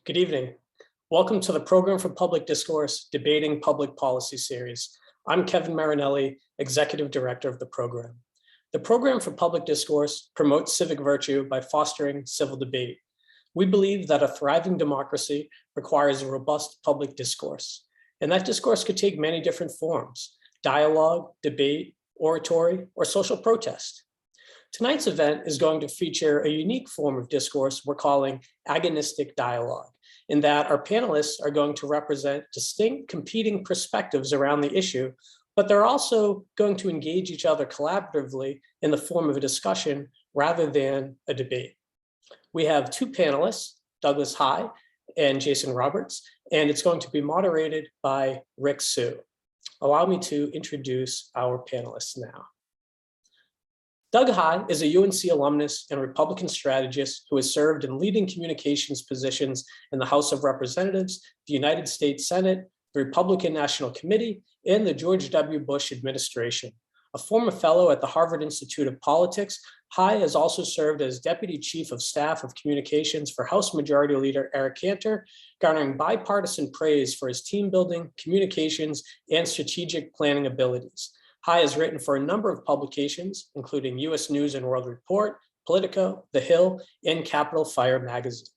Good evening. Welcome to the Program for Public Discourse Debating Public Policy series. I'm Kevin Marinelli, Executive Director of the program. The Program for Public Discourse promotes civic virtue by fostering civil debate. We believe that a thriving democracy requires a robust public discourse, and that discourse could take many different forms: dialogue, debate, oratory, or social protest. Tonight's event is going to feature a unique form of discourse we're calling agonistic dialogue, in that our panelists are going to represent distinct competing perspectives around the issue, but they're also going to engage each other collaboratively in the form of a discussion rather than a debate. We have two panelists, Douglas Heye and Jason Roberts, and it's going to be moderated by Rick Sue. Allow me to introduce our panelists now. Doug Heye is a UNC alumnus and Republican strategist who has served in leading communications positions in the House of Representatives, the United States Senate, the Republican National Committee, and the George W. Bush administration. A former fellow at the Harvard Institute of Politics, Heye has also served as Deputy Chief of Staff of Communications for House Majority Leader Eric Cantor, garnering bipartisan praise for his team building, communications, and strategic planning abilities. Heye has written for a number of publications, including U.S. News and World Report, POLITICO, The Hill, and Capitol Fire magazine.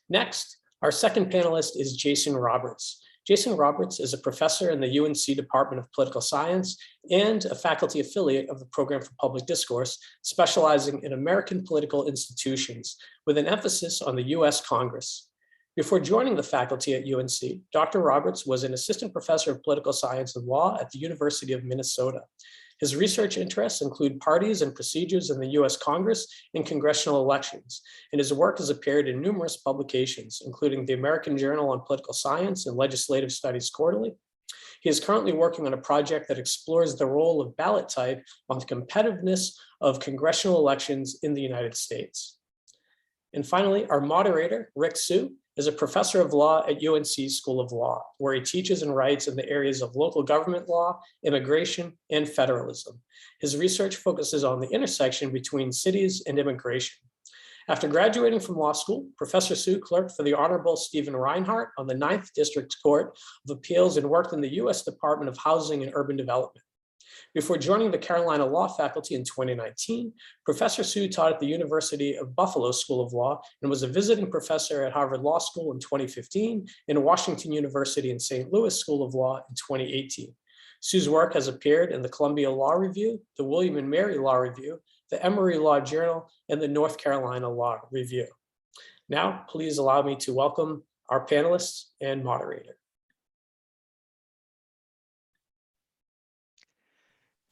Next, our second panelist is Jason Roberts. Jason Roberts is a professor in the UNC Department of Political Science and a faculty affiliate of the Program for Public Discourse, specializing in American political institutions with an emphasis on the U.S. Congress. Before joining the faculty at UNC, Dr. Roberts was an assistant professor of political science and law at the University of Minnesota. His research interests include parties and procedures in the US Congress and congressional elections, and his work has appeared in numerous publications, including the American Journal on Political Science and Legislative Studies Quarterly. He is currently working on a project that explores the role of ballot type on the competitiveness of congressional elections in the United States. And finally, our moderator, Rick Sue, is a professor of law at UNC School of Law, where he teaches and writes in the areas of local government law, immigration, and federalism. His research focuses on the intersection between cities and immigration. After graduating from law school, Professor Sue clerked for the Honorable Stephen Reinhart on the 9th District Court of Appeals and worked in the U.S. Department of Housing and Urban Development. Before joining the Carolina Law faculty in 2019, Professor Sue taught at the University of Buffalo School of Law and was a visiting professor at Harvard Law School in 2015 and Washington University in St. Louis School of Law in 2018. Sue's work has appeared in the Columbia Law Review, the William and Mary Law Review, the Emory Law Journal, and the North Carolina Law Review. Now, please allow me to welcome our panelists and moderator.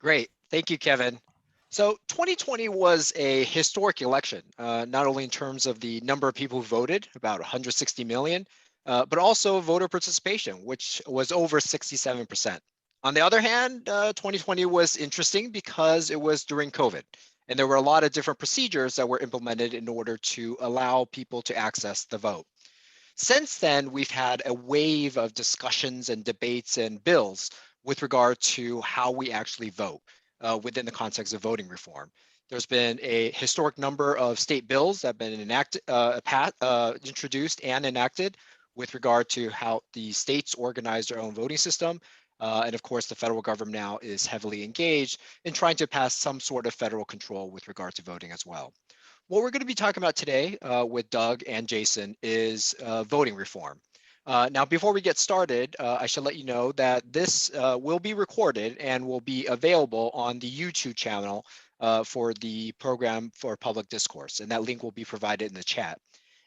Great. Thank you, Kevin. So 2020 was a historic election, not only in terms of the number of people who voted, about 160 million, but also voter participation, which was over 67%. On the other hand, 2020 was interesting because it was during COVID, and there were a lot of different procedures that were implemented in order to allow people to access the vote. Since then, we've had a wave of discussions and debates and bills with regard to how we actually vote within the context of voting reform. There's been a historic number of state bills that have been introduced and enacted with regard to how the states organize their own voting system. And of course, the federal government now is heavily engaged in trying to pass some sort of federal control with regard to voting as well. What we're going to be talking about today with Doug and Jason is voting reform. Now, before we get started, I should let you know that this will be recorded and will be available on the YouTube channel for the Program for Public Discourse, and that link will be provided in the chat.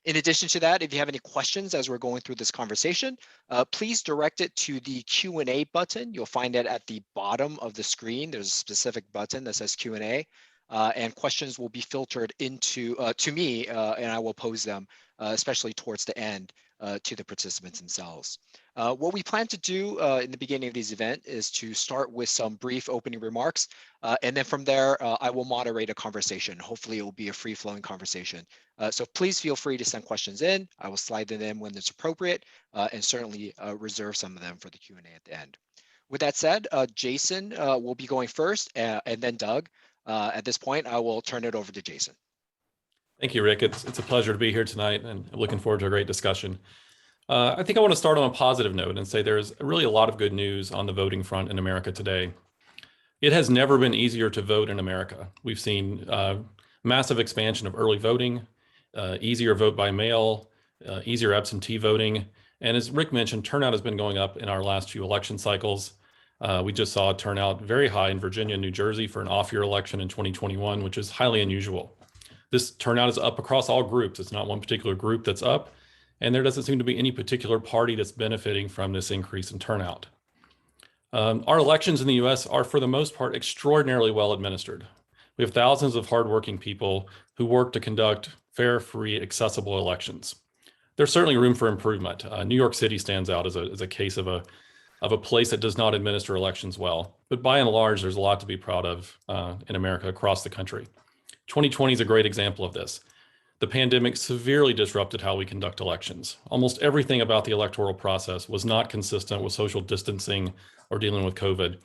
In addition to that, if you have any questions as we're going through this conversation, please direct it to the Q&A button. You'll find it at the bottom of the screen. There's a specific button that says Q&A, and questions will be filtered into to me, and I will pose them, especially towards the end, to the participants themselves. What we plan to do in the beginning of this event is to start with some brief opening remarks, and then from there, I will moderate a conversation. Hopefully, it will be a free-flowing conversation. So please feel free to send questions in. I will slide them in when it's appropriate, and certainly reserve some of them for the Q&A at the end. With that said, Jason will be going first, and then Doug. At this point, I will turn it over to Jason. Thank you, Rick. It's a pleasure to be here tonight and looking forward to a great discussion. I think I want to start on a positive note and say there's really a lot of good news on the voting front in America today. It has never been easier to vote in America. We've seen massive expansion of early voting, easier vote by mail, easier absentee voting. And as Rick mentioned, turnout has been going up in our last few election cycles. We just saw a turnout very high in Virginia and New Jersey for an off-year election in 2021, which is highly unusual. This turnout is up across all groups. It's not one particular group that's up, and there doesn't seem to be any particular party that's benefiting from this increase in turnout. Our elections in the US are, for the most part, extraordinarily well administered. We have thousands of hardworking people who work to conduct fair, free, accessible elections. There's certainly room for improvement. New York City stands out as a case of a place that does not administer elections well. But by and large, there's a lot to be proud of in America across the country. 2020 is a great example of this. The pandemic severely disrupted how we conduct elections. Almost everything about the electoral process was not consistent with social distancing or dealing with COVID.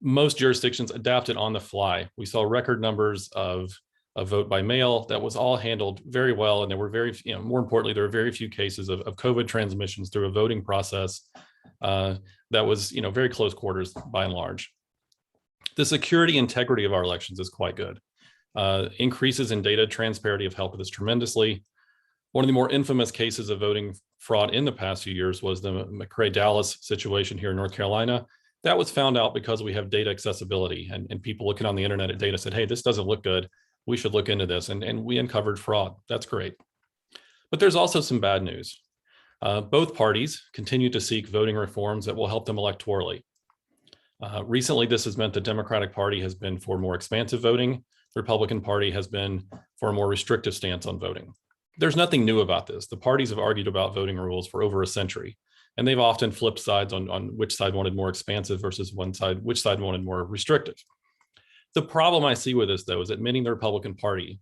Most jurisdictions adapted on the fly. We saw record numbers of vote by mail. That was all handled very well. And there were more importantly, there were very few cases of COVID transmissions through a voting process that was, very close quarters by and large. The security integrity of our elections is quite good. Increases in data transparency have helped with this tremendously. One of the more infamous cases of voting fraud in the past few years was the McRae-Dallas situation here in North Carolina. That was found out because we have data accessibility and people looking on the internet at data said, hey, this doesn't look good. We should look into this. And we uncovered fraud. That's great. But there's also some bad news. Both parties continue to seek voting reforms that will help them electorally. Recently, this has meant the Democratic Party has been for more expansive voting. The Republican Party has been for a more restrictive stance on voting. There's nothing new about this. The parties have argued about voting rules for over a century, and they've often flipped sides on which side wanted more expansive versus which side wanted more restrictive. The problem I see with this, though, is that many in the Republican Party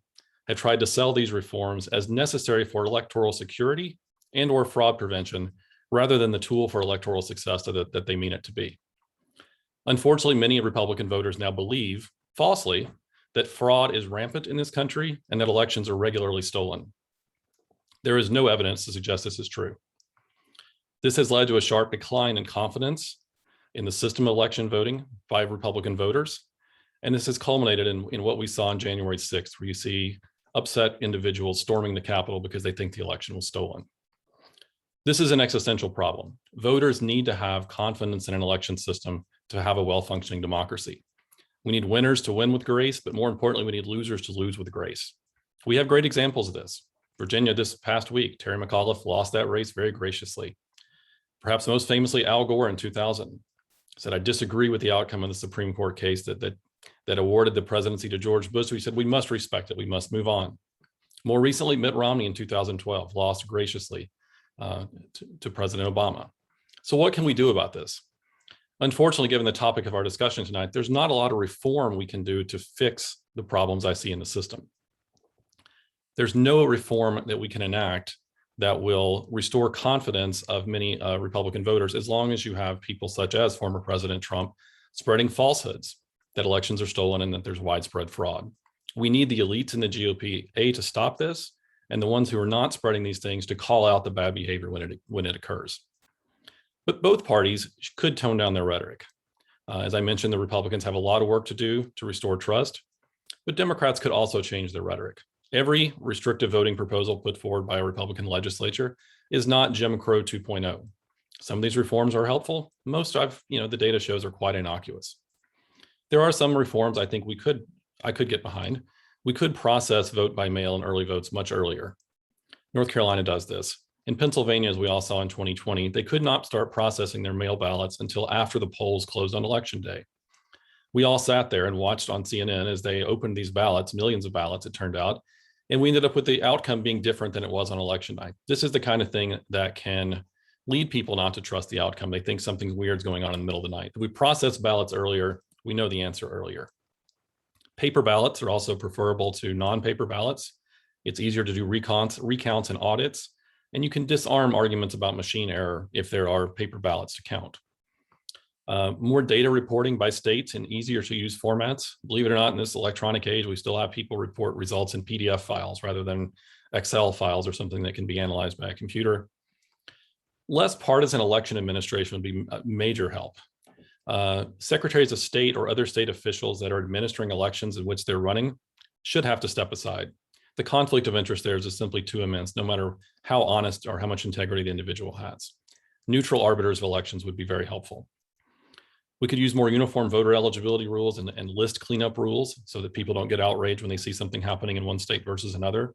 have tried to sell these reforms as necessary for electoral security and or fraud prevention, rather than the tool for electoral success that they mean it to be. Unfortunately, many Republican voters now believe, falsely, that fraud is rampant in this country and that elections are regularly stolen. There is no evidence to suggest this is true. This has led to a sharp decline in confidence in the system of election voting by Republican voters. And this has culminated in what we saw on January 6th, where you see upset individuals storming the Capitol because they think the election was stolen. This is an existential problem. Voters need to have confidence in an election system to have a well-functioning democracy. We need winners to win with grace, but more importantly, we need losers to lose with grace. We have great examples of this. Virginia this past week, Terry McAuliffe lost that race very graciously. Perhaps most famously, Al Gore in 2000 said, I disagree with the outcome of the Supreme Court case that awarded the presidency to George Bush. So he said, we must respect it. We must move on. More recently, Mitt Romney in 2012 lost graciously to President Obama. So what can we do about this? Unfortunately, given the topic of our discussion tonight, there's not a lot of reform we can do to fix the problems I see in the system. There's no reform that we can enact that will restore confidence of many Republican voters, as long as you have people such as former President Trump spreading falsehoods that elections are stolen and that there's widespread fraud. We need the elites in the GOP, to stop this, and the ones who are not spreading these things to call out the bad behavior when it occurs. But both parties could tone down their rhetoric. As I mentioned, the Republicans have a lot of work to do to restore trust, but Democrats could also change their rhetoric. Every restrictive voting proposal put forward by a Republican legislature is not Jim Crow 2.0. Some of these reforms are helpful. Most the data shows are quite innocuous. There are some reforms I think I could get behind. We could process vote by mail and early votes much earlier. North Carolina does this. In Pennsylvania, as we all saw in 2020, they could not start processing their mail ballots until after the polls closed on election day. We all sat there and watched on CNN as they opened these ballots, millions of ballots, it turned out, and we ended up with the outcome being different than it was on election night. This is the kind of thing that can lead people not to trust the outcome. They think something weird's going on in the middle of the night. If we process ballots earlier, we know the answer earlier. Paper ballots are also preferable to non-paper ballots. It's easier to do recounts and audits, and you can disarm arguments about machine error if there are paper ballots to count. More data reporting by states in easier to use formats. Believe it or not, in this electronic age, we still have people report results in PDF files rather than Excel files or something that can be analyzed by a computer. Less partisan election administration would be a major help. Secretaries of state or other state officials that are administering elections in which they're running should have to step aside. The conflict of interest there is just simply too immense, no matter how honest or how much integrity the individual has. Neutral arbiters of elections would be very helpful. We could use more uniform voter eligibility rules and list cleanup rules so that people don't get outraged when they see something happening in one state versus another.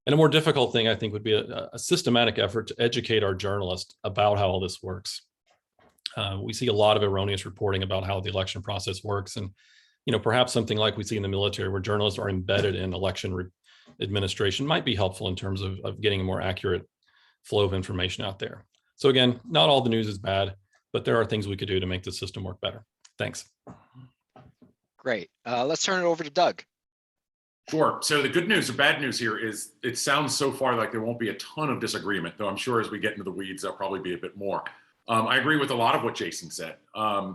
And a more difficult thing, I think, would be a systematic effort to educate our journalists about how all this works. We see a lot of erroneous reporting about how the election process works. And perhaps something like we see in the military where journalists are embedded in election administration might be helpful in terms of getting a more accurate flow of information out there. So again, not all the news is bad, but there are things we could do to make the system work better. Thanks. Great. Let's turn it over to Doug. Sure. So the good news or bad news here is it sounds so far like there won't be a ton of disagreement, though I'm sure as we get into the weeds, there'll probably be a bit more. I agree with a lot of what Jason said. I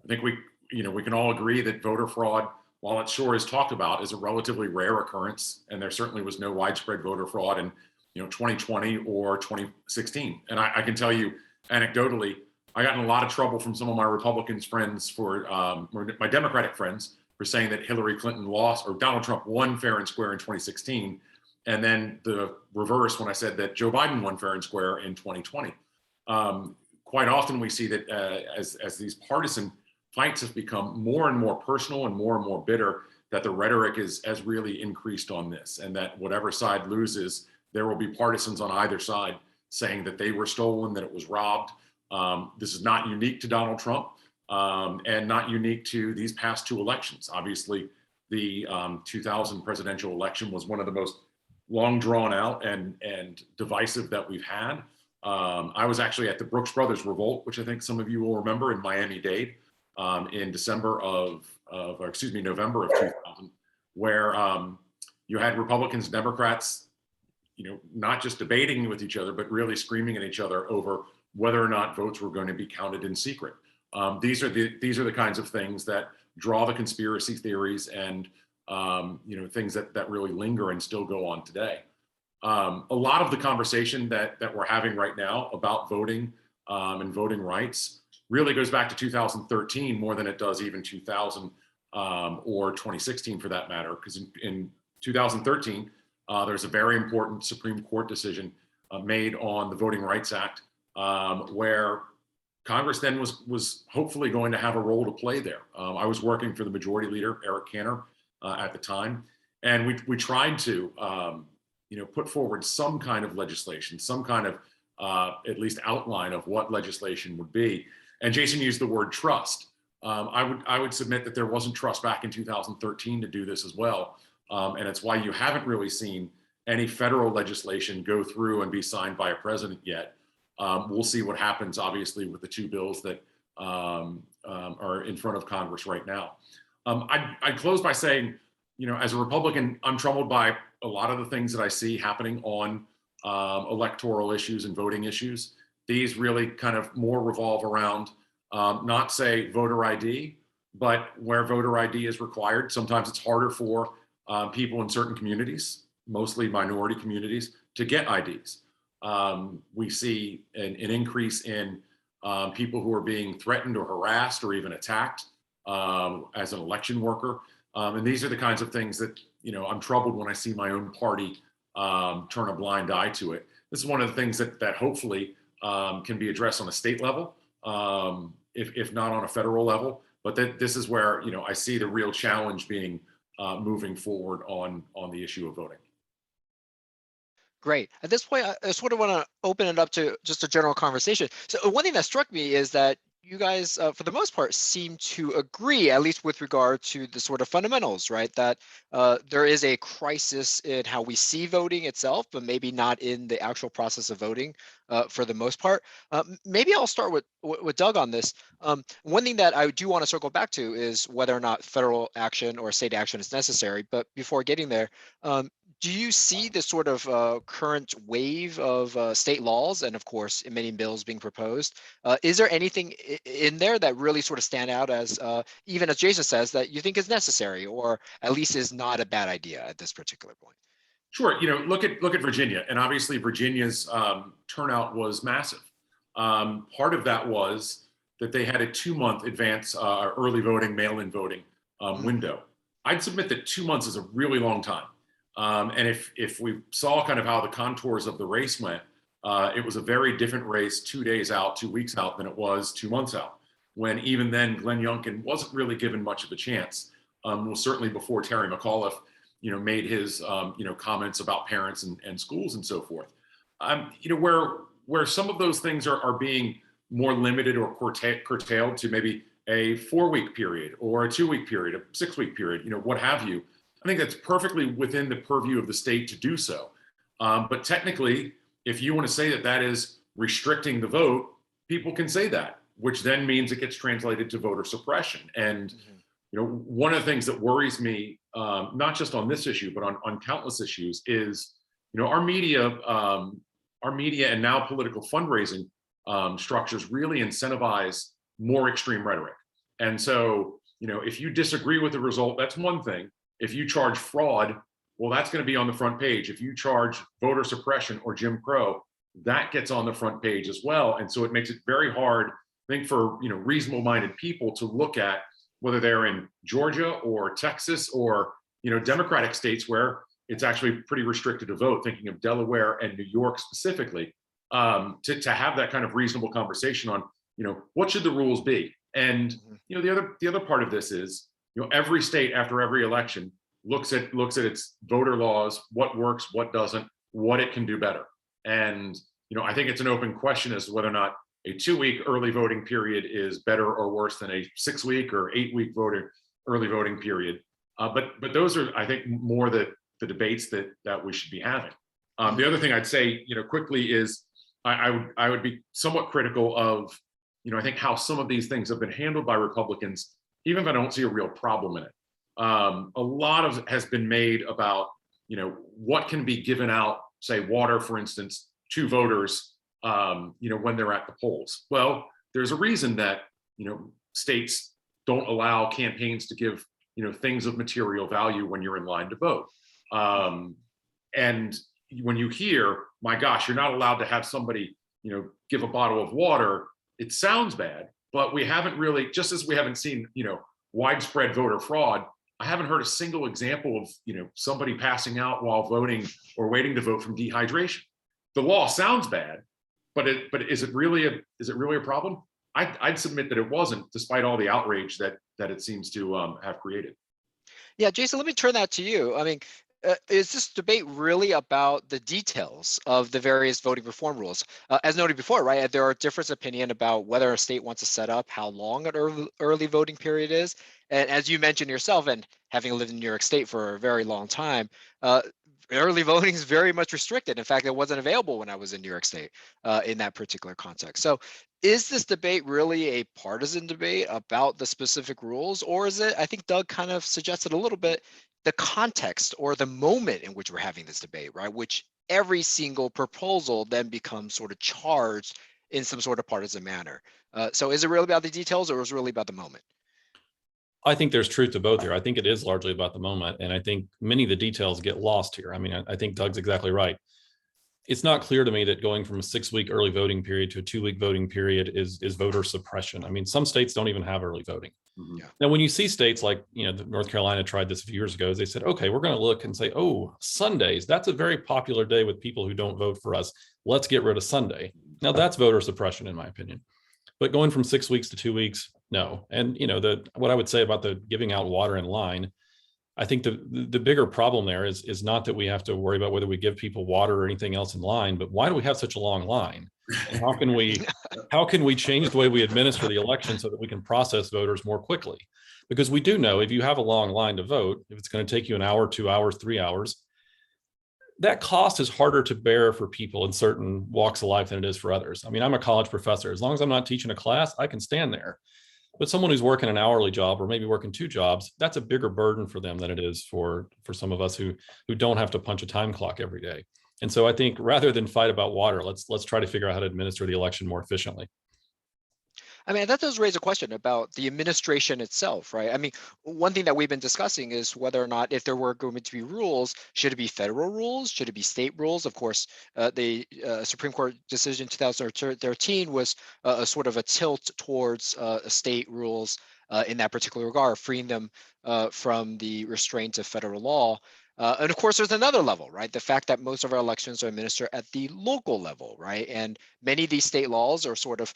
think we can all agree that voter fraud, while it sure is talked about, is a relatively rare occurrence, and there certainly was no widespread voter fraud in 2020 or 2016. And I can tell you anecdotally, I got in a lot of trouble from some of my Republicans friends or my Democratic friends for saying that Hillary Clinton lost or Donald Trump won fair and square in 2016, and then the reverse when I said that Joe Biden won fair and square in 2020. Quite often we see that as these partisan fights have become more and more personal and more bitter, that the rhetoric has really increased on this, and that whatever side loses, there will be partisans on either side saying that they were stolen, that it was robbed. This is not unique to Donald Trump and not unique to these past two elections. Obviously, the 2000 presidential election was one of the most long drawn out and divisive that we've had. I was actually at the Brooks Brothers revolt, which I think some of you will remember, in Miami-Dade in November of 2000, where you had Republicans, Democrats, not just debating with each other, but really screaming at each other over whether or not votes were going to be counted in secret. These are the kinds of things that draw the conspiracy theories and things that really linger and still go on today. A lot of the conversation that we're having right now about voting and voting rights really goes back to 2013 more than it does even 2000 or 2016 for that matter, because in 2013, there's a very important Supreme Court decision made on the Voting Rights Act, where Congress then was hopefully going to have a role to play there. I was working for the Majority Leader, Eric Cantor, at the time, and we tried to put forward some kind of legislation, some kind of at least outline of what legislation would be. And Jason used the word trust. I would submit that there wasn't trust back in 2013 to do this as well. And it's why you haven't really seen any federal legislation go through and be signed by a president yet. We'll see what happens, obviously, with the two bills that are in front of Congress right now. I'd close by saying, as a Republican, I'm troubled by a lot of the things that I see happening on electoral issues and voting issues. These really kind of more revolve around not say voter ID, but where voter ID is required. Sometimes it's harder for people in certain communities, mostly minority communities, to get IDs. We see an increase in people who are being threatened or harassed or even attacked as an election worker. And these are the kinds of things that, I'm troubled when I see my own party turn a blind eye to it. This is one of the things that hopefully can be addressed on a state level, if not on a federal level. But this is where, I see the real challenge being moving forward on the issue of voting. Great. At this point, I sort of want to open it up to just a general conversation. So one thing that struck me is that you guys, for the most part, seem to agree, at least with regard to the sort of fundamentals, right? That there is a crisis in how we see voting itself, but maybe not in the actual process of voting for the most part. Maybe I'll start with Doug on this. One thing that I do want to circle back to is whether or not federal action or state action is necessary. But before getting there, do you see the sort of current wave of state laws and, of course, many bills being proposed? Is there anything in there that really sort of stand out as, even as Jason says, that you think is necessary or at least is not a bad idea at this particular point? Sure. Look at Virginia, and obviously Virginia's turnout was massive. Part of that was that they had a 2-month advance early voting, mail-in voting window. I'd submit that 2 months is a really long time. And if we saw kind of how the contours of the race went, it was a very different race 2 days out, 2 weeks out than it was 2 months out, when even then Glenn Youngkin wasn't really given much of a chance. Well, certainly before Terry McAuliffe, made his, comments about parents and schools and so forth. Where some of those things are being more limited or curtailed to maybe a 4-week period or a 2-week period, a 6-week period, what have you. I think that's perfectly within the purview of the state to do so. But technically, if you want to say that that is restricting the vote, people can say that, which then means it gets translated to voter suppression. And one of the things that worries me, not just on this issue, but on countless issues, is our media and now political fundraising structures really incentivize more extreme rhetoric. And so, if you disagree with the result, that's one thing. If you charge fraud, well, that's going to be on the front page. If you charge voter suppression or Jim Crow, that gets on the front page as well. And so it makes it very hard, I think, for reasonable-minded people to look at whether they're in Georgia or Texas or Democratic states where it's actually pretty restricted to vote, thinking of Delaware and New York specifically, to have that kind of reasonable conversation on what should the rules be. And the other part of this is every state after every election looks at its voter laws, what works, what doesn't, what it can do better. And I think it's an open question as to whether or not a 2-week early voting period is better or worse than a 6-week or 8-week early voting period. But those are, I think, more the debates that we should be having. The other thing I'd say, quickly is I would be somewhat critical of, I think how some of these things have been handled by Republicans, even if I don't see a real problem in it. A lot of has been made about, what can be given out, say water, for instance, to voters, when they're at the polls. Well, there's a reason that, states don't allow campaigns to give, things of material value when you're in line to vote. And when you hear, my gosh, you're not allowed to have somebody, give a bottle of water, it sounds bad, but we haven't really, just as we haven't seen, widespread voter fraud, I haven't heard a single example of, somebody passing out while voting or waiting to vote from dehydration. The law sounds bad, but is it really a problem? I'd submit that it wasn't, despite all the outrage that it seems to have created. Yeah, Jason, let me turn that to you. I mean, is this debate really about the details of the various voting reform rules? As noted before, right, there are different opinion about whether a state wants to set up how long an early voting period is. And as you mentioned yourself, and having lived in New York State for a very long time, early voting is very much restricted. In fact, it wasn't available when I was in New York State in that particular context. So is this debate really a partisan debate about the specific rules, or is it, I think Doug kind of suggested a little bit, the context or the moment in which we're having this debate, right? Which every single proposal then becomes sort of charged in some sort of partisan manner. So is it really about the details, or is it really about the moment? I think there's truth to both here. I think it is largely about the moment. And I think many of the details get lost here. I mean, I think Doug's exactly right. It's not clear to me that going from a 6-week early voting period to a 2-week voting period is voter suppression. I mean, some states don't even have early voting. Yeah. Now, when you see states like, North Carolina tried this a few years ago, they said, okay, we're going to look and say, oh, Sundays, that's a very popular day with people who don't vote for us. Let's get rid of Sunday. Now, that's voter suppression, in my opinion. But going from 6 weeks to 2 weeks, no. And, what I would say about the giving out water in line, I think the bigger problem there is not that we have to worry about whether we give people water or anything else in line, but why do we have such a long line? And how can we change the way we administer the election so that we can process voters more quickly? Because we do know if you have a long line to vote, if it's going to take you an hour, 2 hours, 3 hours, that cost is harder to bear for people in certain walks of life than it is for others. I mean, I'm a college professor. As long as I'm not teaching a class, I can stand there. But someone who's working an hourly job or maybe working 2 jobs, that's a bigger burden for them than it is for some of us who don't have to punch a time clock every day. And so I think rather than fight about water, let's try to figure out how to administer the election more efficiently. I mean, that does raise a question about the administration itself, right? I mean, one thing that we've been discussing is whether or not, if there were going to be rules, should it be federal rules? Should it be state rules? Of course, the Supreme Court decision 2013 was a sort of a tilt towards state rules in that particular regard, freeing them from the restraints of federal law. And of course, there's another level, right? The fact that most of our elections are administered at the local level, right? And many of these state laws are sort of,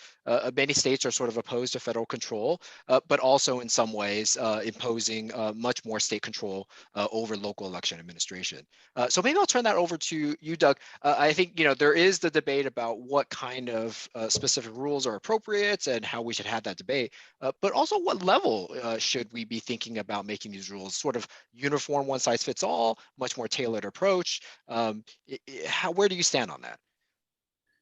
many states are sort of opposed to federal control, but also in some ways imposing much more state control over local election administration. So maybe I'll turn that over to you, Doug. I think, there is the debate about what kind of specific rules are appropriate and how we should have that debate, but also what level should we be thinking about making these rules? Sort of uniform, one size fits all, much more tailored approach. Where do you stand on that?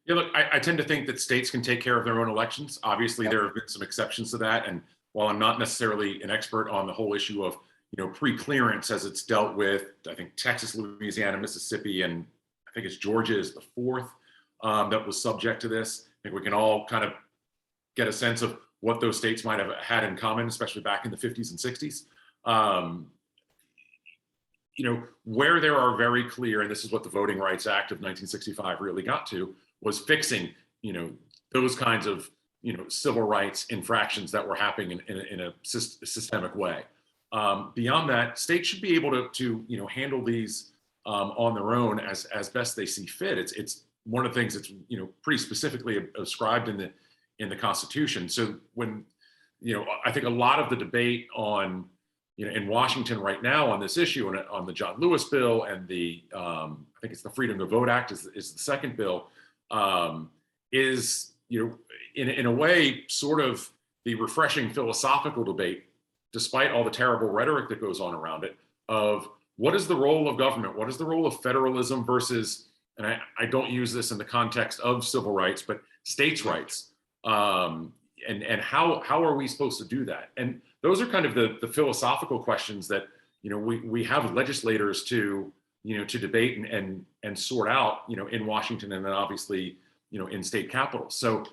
Yeah, look, I tend to think that states can take care of their own elections. Obviously, there have been some exceptions to that. And while I'm not necessarily an expert on the whole issue of, pre-clearance as it's dealt with, I think Texas, Louisiana, Mississippi, and I think it's Georgia is the fourth that was subject to this. I think we can all kind of get a sense of what those states might have had in common, especially back in the 50s and 60s. Where there are very clear, and this is what the Voting Rights Act of 1965 really got to, was fixing, those kinds of, civil rights infractions that were happening in a systemic way. Beyond that, states should be able to handle these on their own as best they see fit. It's one of the things that's, pretty specifically ascribed in the Constitution. So when, I think a lot of the debate on, in Washington right now on this issue, and on the John Lewis bill and the, I think it's the Freedom to Vote Act is the second bill, is, in a way, sort of the refreshing philosophical debate, despite all the terrible rhetoric that goes on around it, of what is the role of government? What is the role of federalism versus, and I don't use this in the context of civil rights, but states' rights. And how are we supposed to do that? And those are kind of the philosophical questions that we have legislators to debate and sort out in Washington, and then obviously in state capitals. So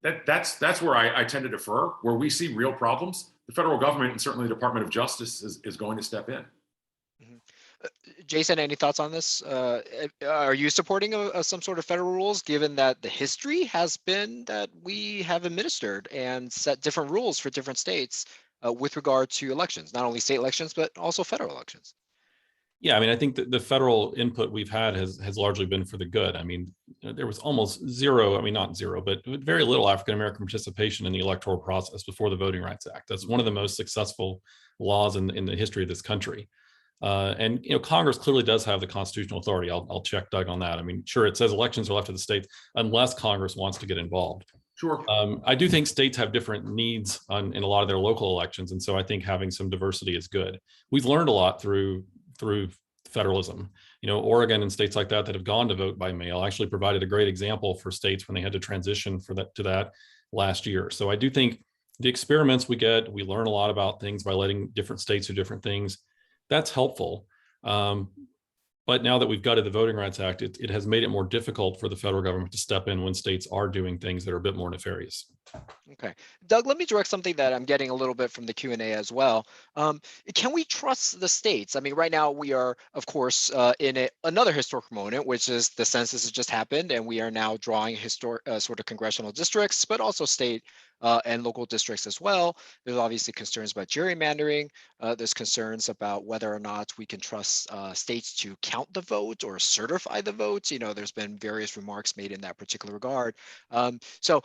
that's where I tend to defer. Where we see real problems, the federal government and certainly the Department of Justice is going to step in. Jason, any thoughts on this? Are you supporting some sort of federal rules, given that the history has been that we have administered and set different rules for different states with regard to elections, not only state elections, but also federal elections? Yeah, I mean, I think that the federal input we've had has largely been for the good. I mean, there was almost zero, I mean, not zero, but very little African-American participation in the electoral process before the Voting Rights Act. That's one of the most successful laws in the history of this country. And Congress clearly does have the constitutional authority. I'll check Doug on that. I mean, sure, it says elections are left to the states unless Congress wants to get involved. Sure. I do think states have different needs in a lot of their local elections, and so I think having some diversity is good. We've learned a lot through federalism. Oregon and states like that have gone to vote by mail actually provided a great example for states when they had to transition to that last year. So I do think the experiments we learn a lot about things by letting different states do different things. That's helpful. But now that we've gutted the Voting Rights Act, it has made it more difficult for the federal government to step in when states are doing things that are a bit more nefarious. Okay. Doug, let me direct something that I'm getting a little bit from the Q&A as well. Can we trust the states? I mean, right now we are, of course, in another historic moment, which is the census has just happened, and we are now drawing historic sort of congressional districts, but also state and local districts as well. There's obviously concerns about gerrymandering. There's concerns about whether or not we can trust states to count the vote or certify the votes. There's been various remarks made in that particular regard. So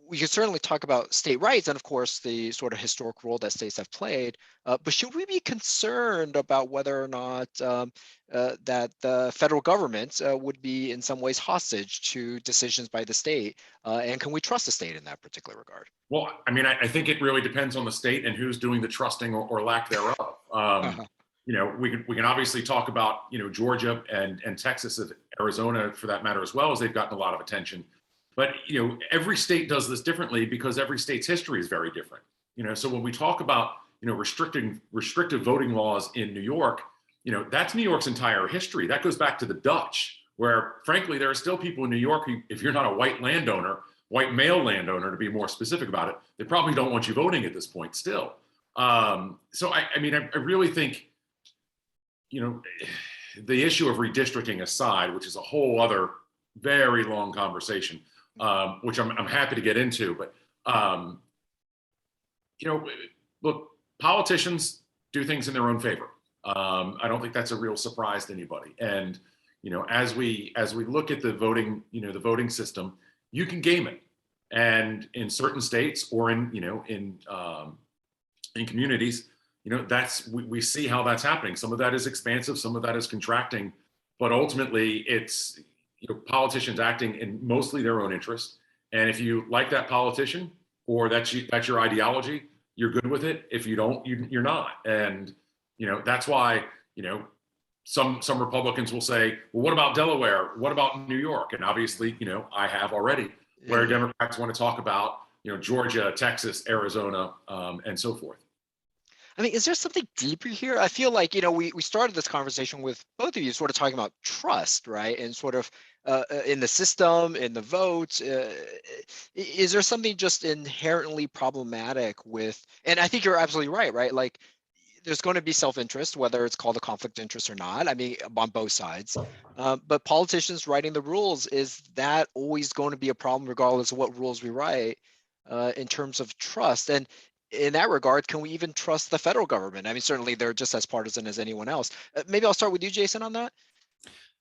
we can certainly talk about state rights and, of course, the sort of historic role that states have played. But should we be concerned about whether or not that the federal government would be in some ways hostage to decisions by the state? And can we trust the state in that particular regard? Well, I mean, I think it really depends on the state and who's doing the trusting or lack thereof. We can obviously talk about, Georgia and Texas and Arizona, for that matter, as well, as they've gotten a lot of attention. But, every state does this differently because every state's history is very different. So when we talk about, restrictive voting laws in New York, that's New York's entire history. That goes back to the Dutch, where frankly, there are still people in New York who, if you're not a white landowner, white male landowner to be more specific about it, they probably don't want you voting at this point still. So I really think, the issue of redistricting aside, which is a whole other very long conversation, which I'm happy to get into, but look, politicians do things in their own favor. I don't think that's a real surprise to anybody. And as we look at the voting, the voting system, you can game it. And in certain states or in communities, we see how that's happening. Some of that is expansive, some of that is contracting, but ultimately it's politicians acting in mostly their own interest. And if you like that politician or that's your ideology, you're good with it. If you don't, you're not. And that's why some Republicans will say, well, what about Delaware? What about New York? And obviously, I have already. Where Democrats want to talk about, Georgia, Texas, Arizona, and so forth. I mean, is there something deeper here? I feel like, we started this conversation with both of you sort of talking about trust, right? And sort of in the system, in the votes. Is there something just inherently problematic with, and I think you're absolutely right? Like, there's going to be self-interest, whether it's called a conflict of interest or not. I mean, on both sides. But politicians writing the rules, is that always going to be a problem, regardless of what rules we write, in terms of trust? And in that regard, can we even trust the federal government? I mean, certainly they're just as partisan as anyone else. Maybe I'll start with you, Jason, on that.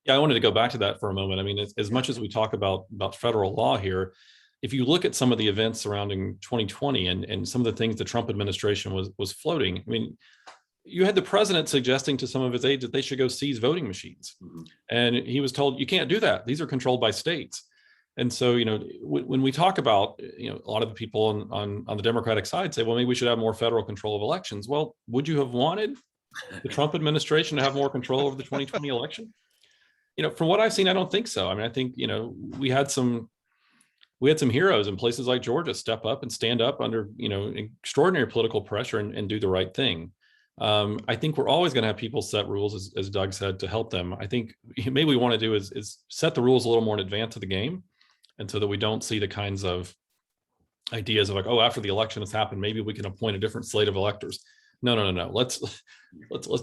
Yeah, I wanted to go back to that for a moment. I mean, as much as we talk about federal law here, if you look at some of the events surrounding 2020 and some of the things the Trump administration was floating, I mean, you had the president suggesting to some of his aides that they should go seize voting machines. And he was told, you can't do that. These are controlled by states. And so, when we talk about, a lot of the people on the Democratic side say, well, maybe we should have more federal control of elections. Well, would you have wanted the Trump administration to have more control over the 2020 election? From what I've seen, I don't think so. I mean, I think, we had some heroes in places like Georgia step up and stand up under, extraordinary political pressure and do the right thing. I think we're always going to have people set rules, as Doug said, to help them. I think maybe we want to do is set the rules a little more in advance of the game, and so that we don't see the kinds of ideas of like, oh, after the election has happened, maybe we can appoint a different slate of electors. No. Let's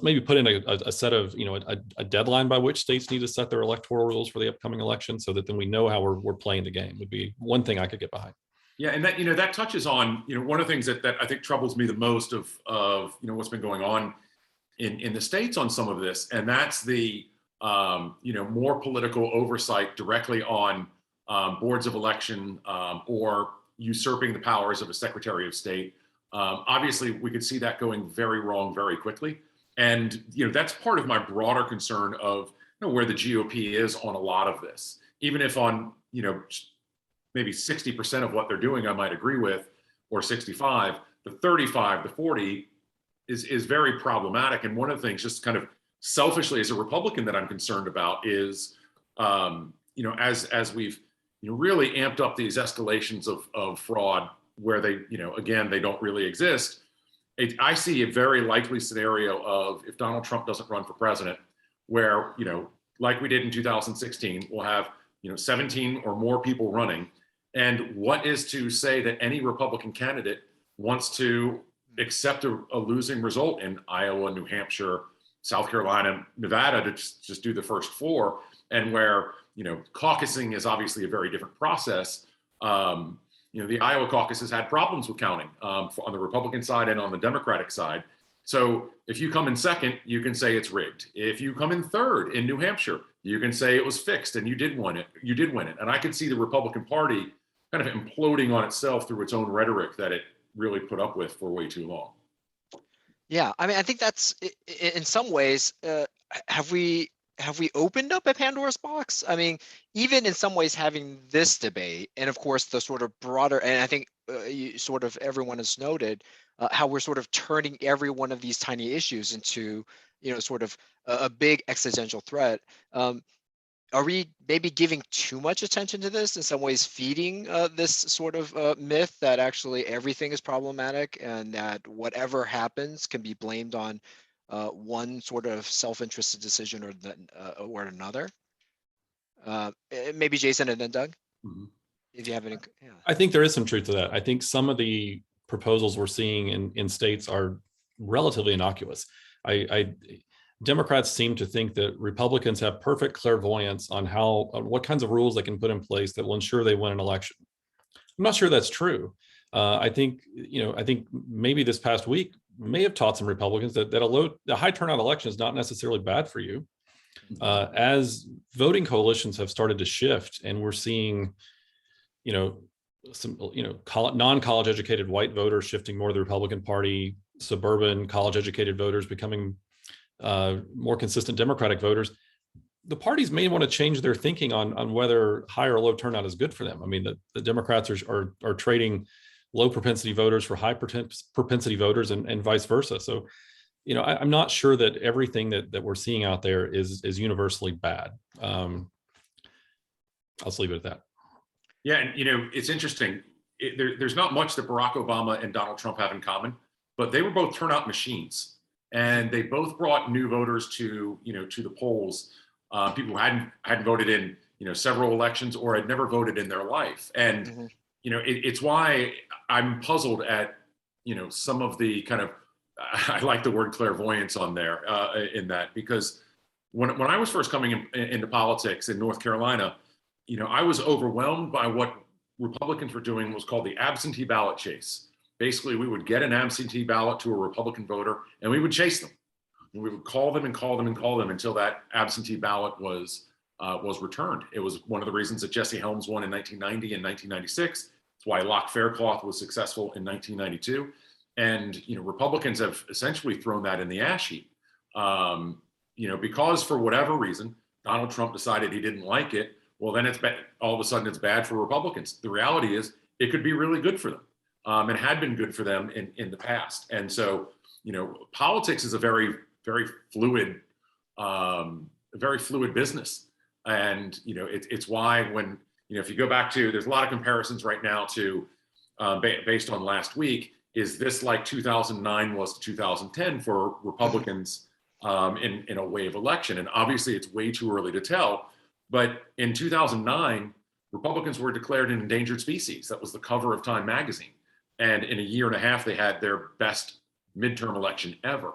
maybe put in a set of, a deadline by which states need to set their electoral rules for the upcoming election, so that then we know how we're playing the game. Would be one thing I could get behind. Yeah, and that that touches on one of the things that I think troubles me the most of what's been going on in the states on some of this, and that's the more political oversight directly on boards of election or usurping the powers of a Secretary of State. Obviously, we could see that going very wrong very quickly, and that's part of my broader concern of where the GOP is on a lot of this. Even if on maybe 60% of what they're doing I might agree with, or 65, the 35, the 40 is very problematic. And one of the things, just kind of selfishly as a Republican, that I'm concerned about is, as we've really amped up these escalations of fraud, where they, again, they don't really exist. I see a very likely scenario of, if Donald Trump doesn't run for president, where, like we did in 2016, we'll have 17 or more people running. And what is to say that any Republican candidate wants to accept a losing result in Iowa, New Hampshire, South Carolina, Nevada, to just do the first four, and where caucusing is obviously a very different process. The Iowa caucus has had problems with counting on the Republican side and on the Democratic side. So if you come in second, you can say it's rigged. If you come in third in New Hampshire, you can say it was fixed and you did win it. And I could see the Republican Party kind of imploding on itself through its own rhetoric that it really put up with for way too long. Yeah, I mean, I think that's, in some ways, have we opened up a Pandora's box? I mean, even in some ways, having this debate, and of course the sort of broader, and I think everyone has noted how we're sort of turning every one of these tiny issues into sort of a big existential threat. are we maybe giving too much attention to this, in some ways feeding this sort of myth that actually everything is problematic and that whatever happens can be blamed on one sort of self-interested decision or another? Maybe Jason and then Doug, if you have any. Yeah. I think there is some truth to that. I think some of the proposals we're seeing in states are relatively innocuous. Democrats seem to think that Republicans have perfect clairvoyance on what kinds of rules they can put in place that will ensure they win an election. I'm not sure that's true. I think maybe this past week may have taught some Republicans that a high turnout election is not necessarily bad for you. As voting coalitions have started to shift, and we're seeing, some non-college educated white voters shifting more to the Republican Party, suburban college educated voters becoming more consistent Democratic voters, the parties may want to change their thinking on whether high or low turnout is good for them. I mean, the Democrats are trading low propensity voters for high propensity voters and vice versa. So, I'm not sure that everything that we're seeing out there is universally bad. I'll just leave it at that. Yeah, and it's interesting. There's not much that Barack Obama and Donald Trump have in common, but they were both turnout machines. And they both brought new voters to the polls, people who hadn't voted in several elections or had never voted in their life. And it's why I'm puzzled at some of the kind of, I like the word clairvoyance on there in that, because when I was first coming into politics in North Carolina, I was overwhelmed by what Republicans were doing, was called the absentee ballot chase. Basically, we would get an absentee ballot to a Republican voter and we would chase them. And we would call them and call them and call them until that absentee ballot was returned. It was one of the reasons that Jesse Helms won in 1990 and 1996. It's why Locke Faircloth was successful in 1992. And Republicans have essentially thrown that in the ash heap. Because for whatever reason, Donald Trump decided he didn't like it. Well, then all of a sudden it's bad for Republicans. The reality is it could be really good for them. And had been good for them in the past. And so, politics is a very, very fluid business. And, it's why when, if you go back to, there's a lot of comparisons right now to, based on last week, is this like 2009 was to 2010 for Republicans in a wave election? And obviously it's way too early to tell. But in 2009, Republicans were declared an endangered species. That was the cover of Time magazine. And in a year and a half, they had their best midterm election ever.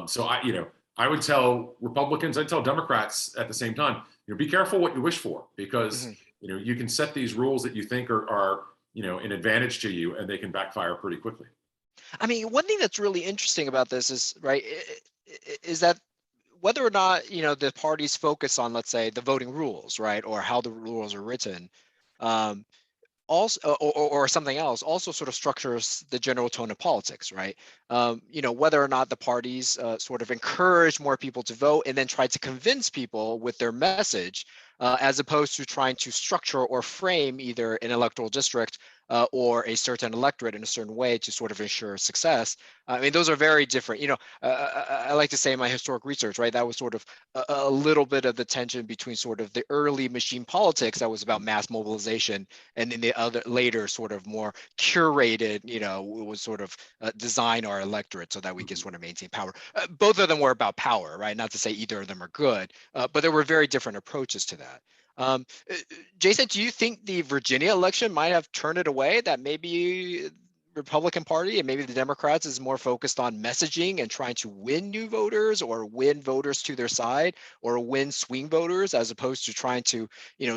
So I would tell Republicans, I'd tell Democrats at the same time, be careful what you wish for, because you can set these rules that you think are an advantage to you, and they can backfire pretty quickly. I mean, one thing that's really interesting about this is is that whether or not the parties focus on, let's say, the voting rules, right, or how the rules are written, also, or something else, also sort of structures the general tone of politics, right? Whether or not the parties sort of encourage more people to vote and then try to convince people with their message, as opposed to trying to structure or frame either an electoral district or a certain electorate in a certain way to sort of ensure success. I mean, those are very different. I like to say in my historic research, right, that was sort of a little bit of the tension between sort of the early machine politics that was about mass mobilization, and then the other later sort of more curated, was sort of design our electorate so that we can sort of maintain power. Both of them were about power, right? Not to say either of them are good, but there were very different approaches to that. Jason, do you think the Virginia election might have turned it away, that maybe Republican Party and maybe the Democrats is more focused on messaging and trying to win new voters or win voters to their side or win swing voters, as opposed to trying to,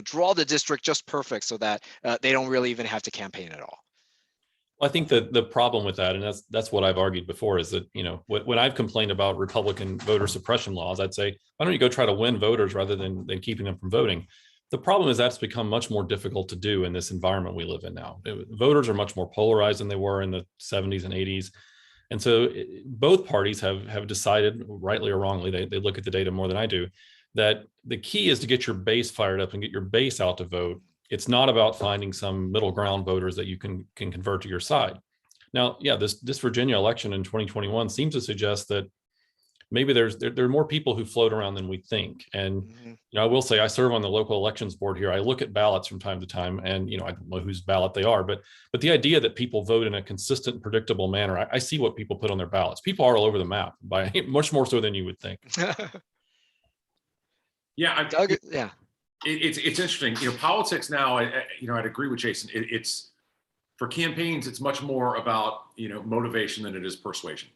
draw the district just perfect so that they don't really even have to campaign at all? Well, I think that the problem with that, and that's what I've argued before, is that, when I've complained about Republican voter suppression laws, I'd say, why don't you go try to win voters rather than keeping them from voting? The problem is that's become much more difficult to do in this environment we live in now. Voters are much more polarized than they were in the 70s and 80s. And so both parties have decided, rightly or wrongly, they look at the data more than I do, that the key is to get your base fired up and get your base out to vote. It's not about finding some middle ground voters that you can convert to your side. Now, yeah, this Virginia election in 2021 seems to suggest that maybe there are more people who float around than we think. And I will say I serve on the local elections board here. I look at ballots from time to time, and I don't know whose ballot they are, but the idea that people vote in a consistent, predictable manner, I see what people put on their ballots. People are all over the map, by much more so than you would think. Yeah, Doug, yeah. It's interesting. Politics now. I'd agree with Jason. It's for campaigns. It's much more about motivation than it is persuasion.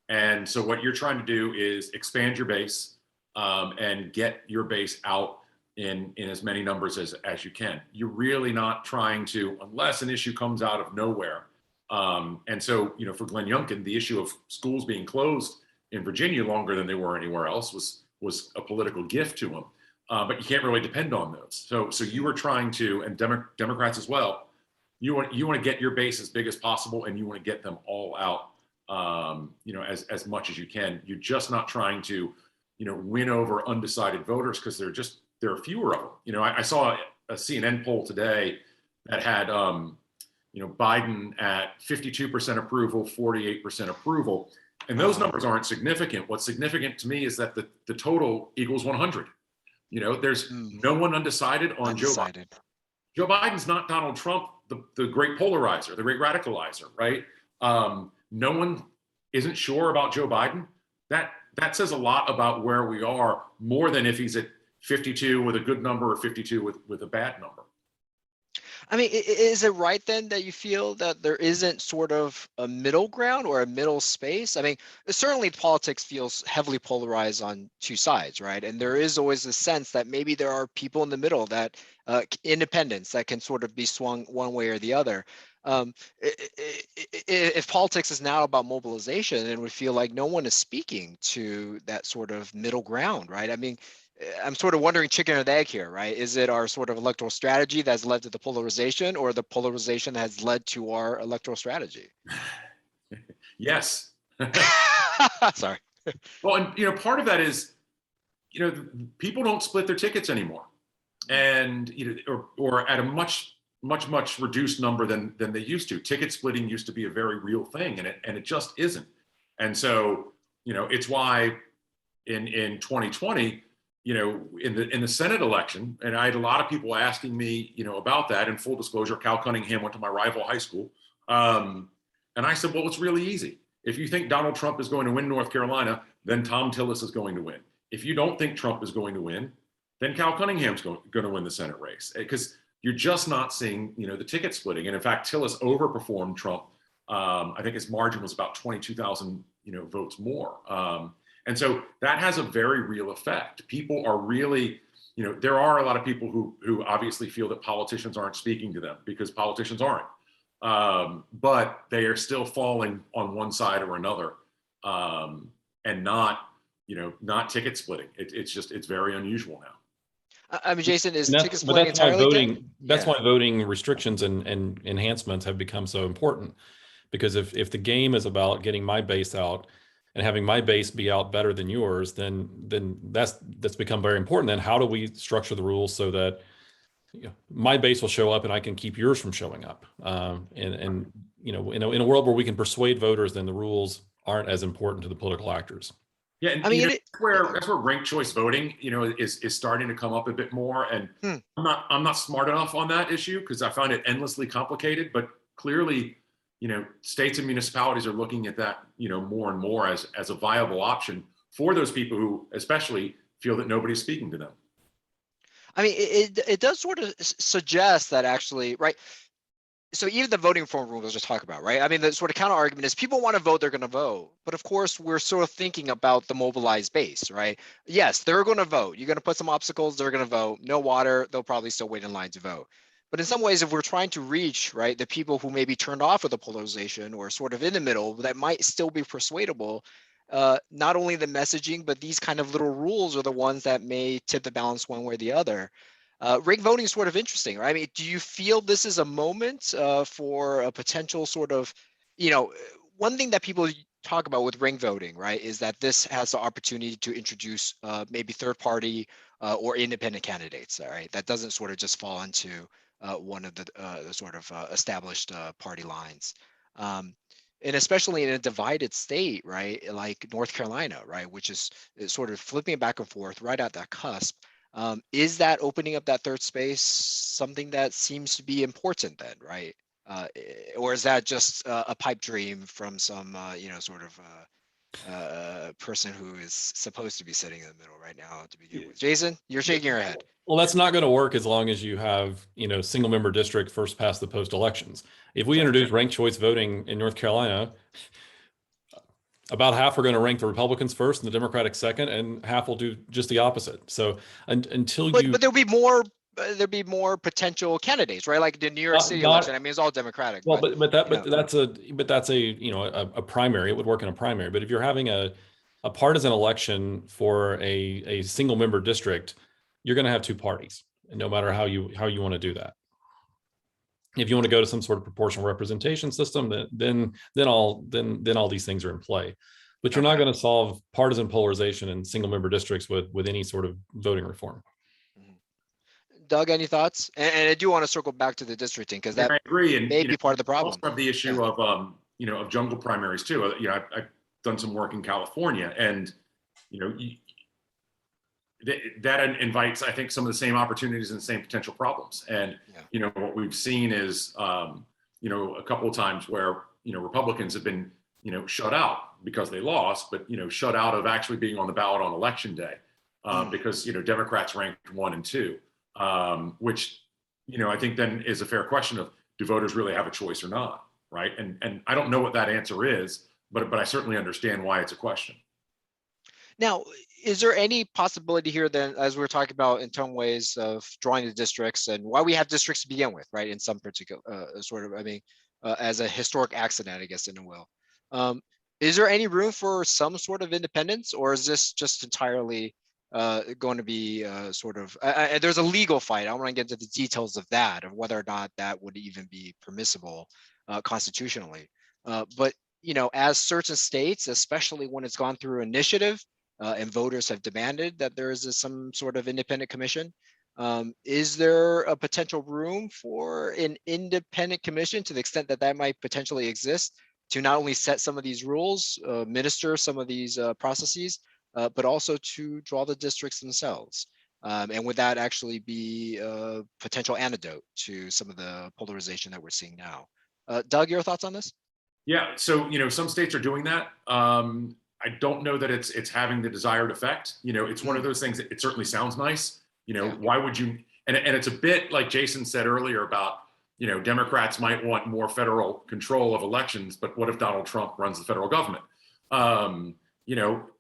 And so what you're trying to do is expand your base and get your base out in as many numbers as you can. You're really not trying to, unless an issue comes out of nowhere. And so, for Glenn Youngkin, the issue of schools being closed in Virginia longer than they were anywhere else was a political gift to him. But you can't really depend on those. So you were trying to, and Democrats as well, you want to get your base as big as possible, and you want to get them all out, as much as you can. You're just not trying to, win over undecided voters, because there are fewer of them. I saw a CNN poll today that had, Biden at 52% approval, 48% approval, and those numbers aren't significant. What's significant to me is that the total equals 100. There's no one undecided on Joe Biden. Joe Biden's not Donald Trump, the great polarizer, the great radicalizer, right? No one isn't sure about Joe Biden. That says a lot about where we are, more than if he's at 52 with a good number or 52 with a bad number. I mean, is it right then that you feel that there isn't sort of a middle ground or a middle space? I mean, certainly politics feels heavily polarized on two sides, right? And there is always a sense that maybe there are people in the middle, that independents that can sort of be swung one way or the other. If politics is now about mobilization, it would feel like no one is speaking to that sort of middle ground, right? I mean, I'm sort of wondering, chicken or the egg here, right? Is it our sort of electoral strategy that's led to the polarization, or the polarization that has led to our electoral strategy? Yes. Sorry. Well, and part of that is, people don't split their tickets anymore, and or at a much reduced number than they used to. Ticket splitting used to be a very real thing, and it just isn't. And so, it's why in 2020. In the Senate election, and I had a lot of people asking me, about that. In full disclosure, Cal Cunningham went to my rival high school. And I said, well, it's really easy. If you think Donald Trump is going to win North Carolina, then Tom Tillis is going to win. If you don't think Trump is going to win, then Cal Cunningham's going to win the Senate race, because you're just not seeing, the ticket splitting. And in fact, Tillis overperformed Trump. I think his margin was about 22,000, votes more. And so that has a very real effect. People are really, there are a lot of people who obviously feel that politicians aren't speaking to them, because politicians aren't. But they are still falling on one side or another, and not ticket splitting. It's very unusual now. I mean, Jason, is ticket splitting that's why entirely that's why voting restrictions and enhancements have become so important, because if the game is about getting my base out and having my base be out better than yours, then that's become very important. Then how do we structure the rules so that my base will show up and I can keep yours from showing up? In a world where we can persuade voters, then the rules aren't as important to the political actors. Yeah, and I mean, that's where ranked choice voting, is starting to come up a bit more. And I'm not smart enough on that issue, because I find it endlessly complicated. But clearly, states and municipalities are looking at that, more and more as a viable option for those people who especially feel that nobody's speaking to them. I mean, it does sort of suggest that actually, right? So even the voting reform rule was just talk about, right? I mean, the sort of counter argument is people want to vote, they're going to vote. But of course, we're sort of thinking about the mobilized base, right? Yes, they're going to vote. You're going to put some obstacles, they're going to vote. No water, they'll probably still wait in line to vote. But in some ways, if we're trying to reach, right, the people who may be turned off with the polarization or sort of in the middle that might still be persuadable, not only the messaging, but these kind of little rules are the ones that may tip the balance one way or the other. Ranked voting is sort of interesting, right? I mean, do you feel this is a moment for a potential sort of, one thing that people talk about with ranked voting, right, is that this has the opportunity to introduce maybe third party or independent candidates, all right? That doesn't sort of just fall into one of the sort of established party lines. and especially in a divided state, right, like North Carolina, right, which is sort of flipping back and forth right at that cusp. Is that opening up that third space something that seems to be important then, right? Or is that just a pipe dream from some, sort of person who is supposed to be sitting in the middle right now to begin with? Jason, you're shaking your head. Well, that's not going to work as long as you have, single member district first past the post elections. If we introduce ranked choice voting in North Carolina, about half are going to rank the Republicans first and the Democratic second, and half will do just the opposite. So until but there'll be more potential candidates, right? Like the New York City election. I mean, it's all Democratic. Well, but that's a primary. It would work in a primary. But if you're having a partisan election for a single member district, you're going to have two parties, and no matter how you want to do that. If you want to go to some sort of proportional representation system, then all these things are in play. But you're not going to solve partisan polarization in single member districts with any sort of voting reform. Doug, any thoughts? And I do want to circle back to the districting, because that I agree, and may be part of the problem. Also have the issue of of jungle primaries too. I've done some work in California, and that invites, I think, some of the same opportunities and the same potential problems. And what we've seen is a couple of times where Republicans have been shut out because they lost, but shut out of actually being on the ballot on election day because Democrats ranked 1 and 2, which I think then is a fair question of, do voters really have a choice or not, right? And I don't know what that answer is, but I certainly understand why it's a question. Now, is there any possibility here then, as we're talking about in some ways of drawing the districts and why we have districts to begin with, right? In some particular as a historic accident, I guess, in a will. Is there any room for some sort of independence, or is this just entirely going to be there's a legal fight. I don't want to get into the details of that, of whether or not that would even be permissible constitutionally. But as certain states, especially when it's gone through initiative, and voters have demanded that there is some sort of independent commission, is there a potential room for an independent commission, to the extent that that might potentially exist, to not only set some of these rules, minister some of these processes, but also to draw the districts themselves? And would that actually be a potential antidote to some of the polarization that we're seeing now? Doug, your thoughts on this? Yeah, so some states are doing that. I don't know that it's having the desired effect. It's one of those things that it certainly sounds nice. Why would you? And it's a bit like Jason said earlier about, Democrats might want more federal control of elections, but what if Donald Trump runs the federal government? An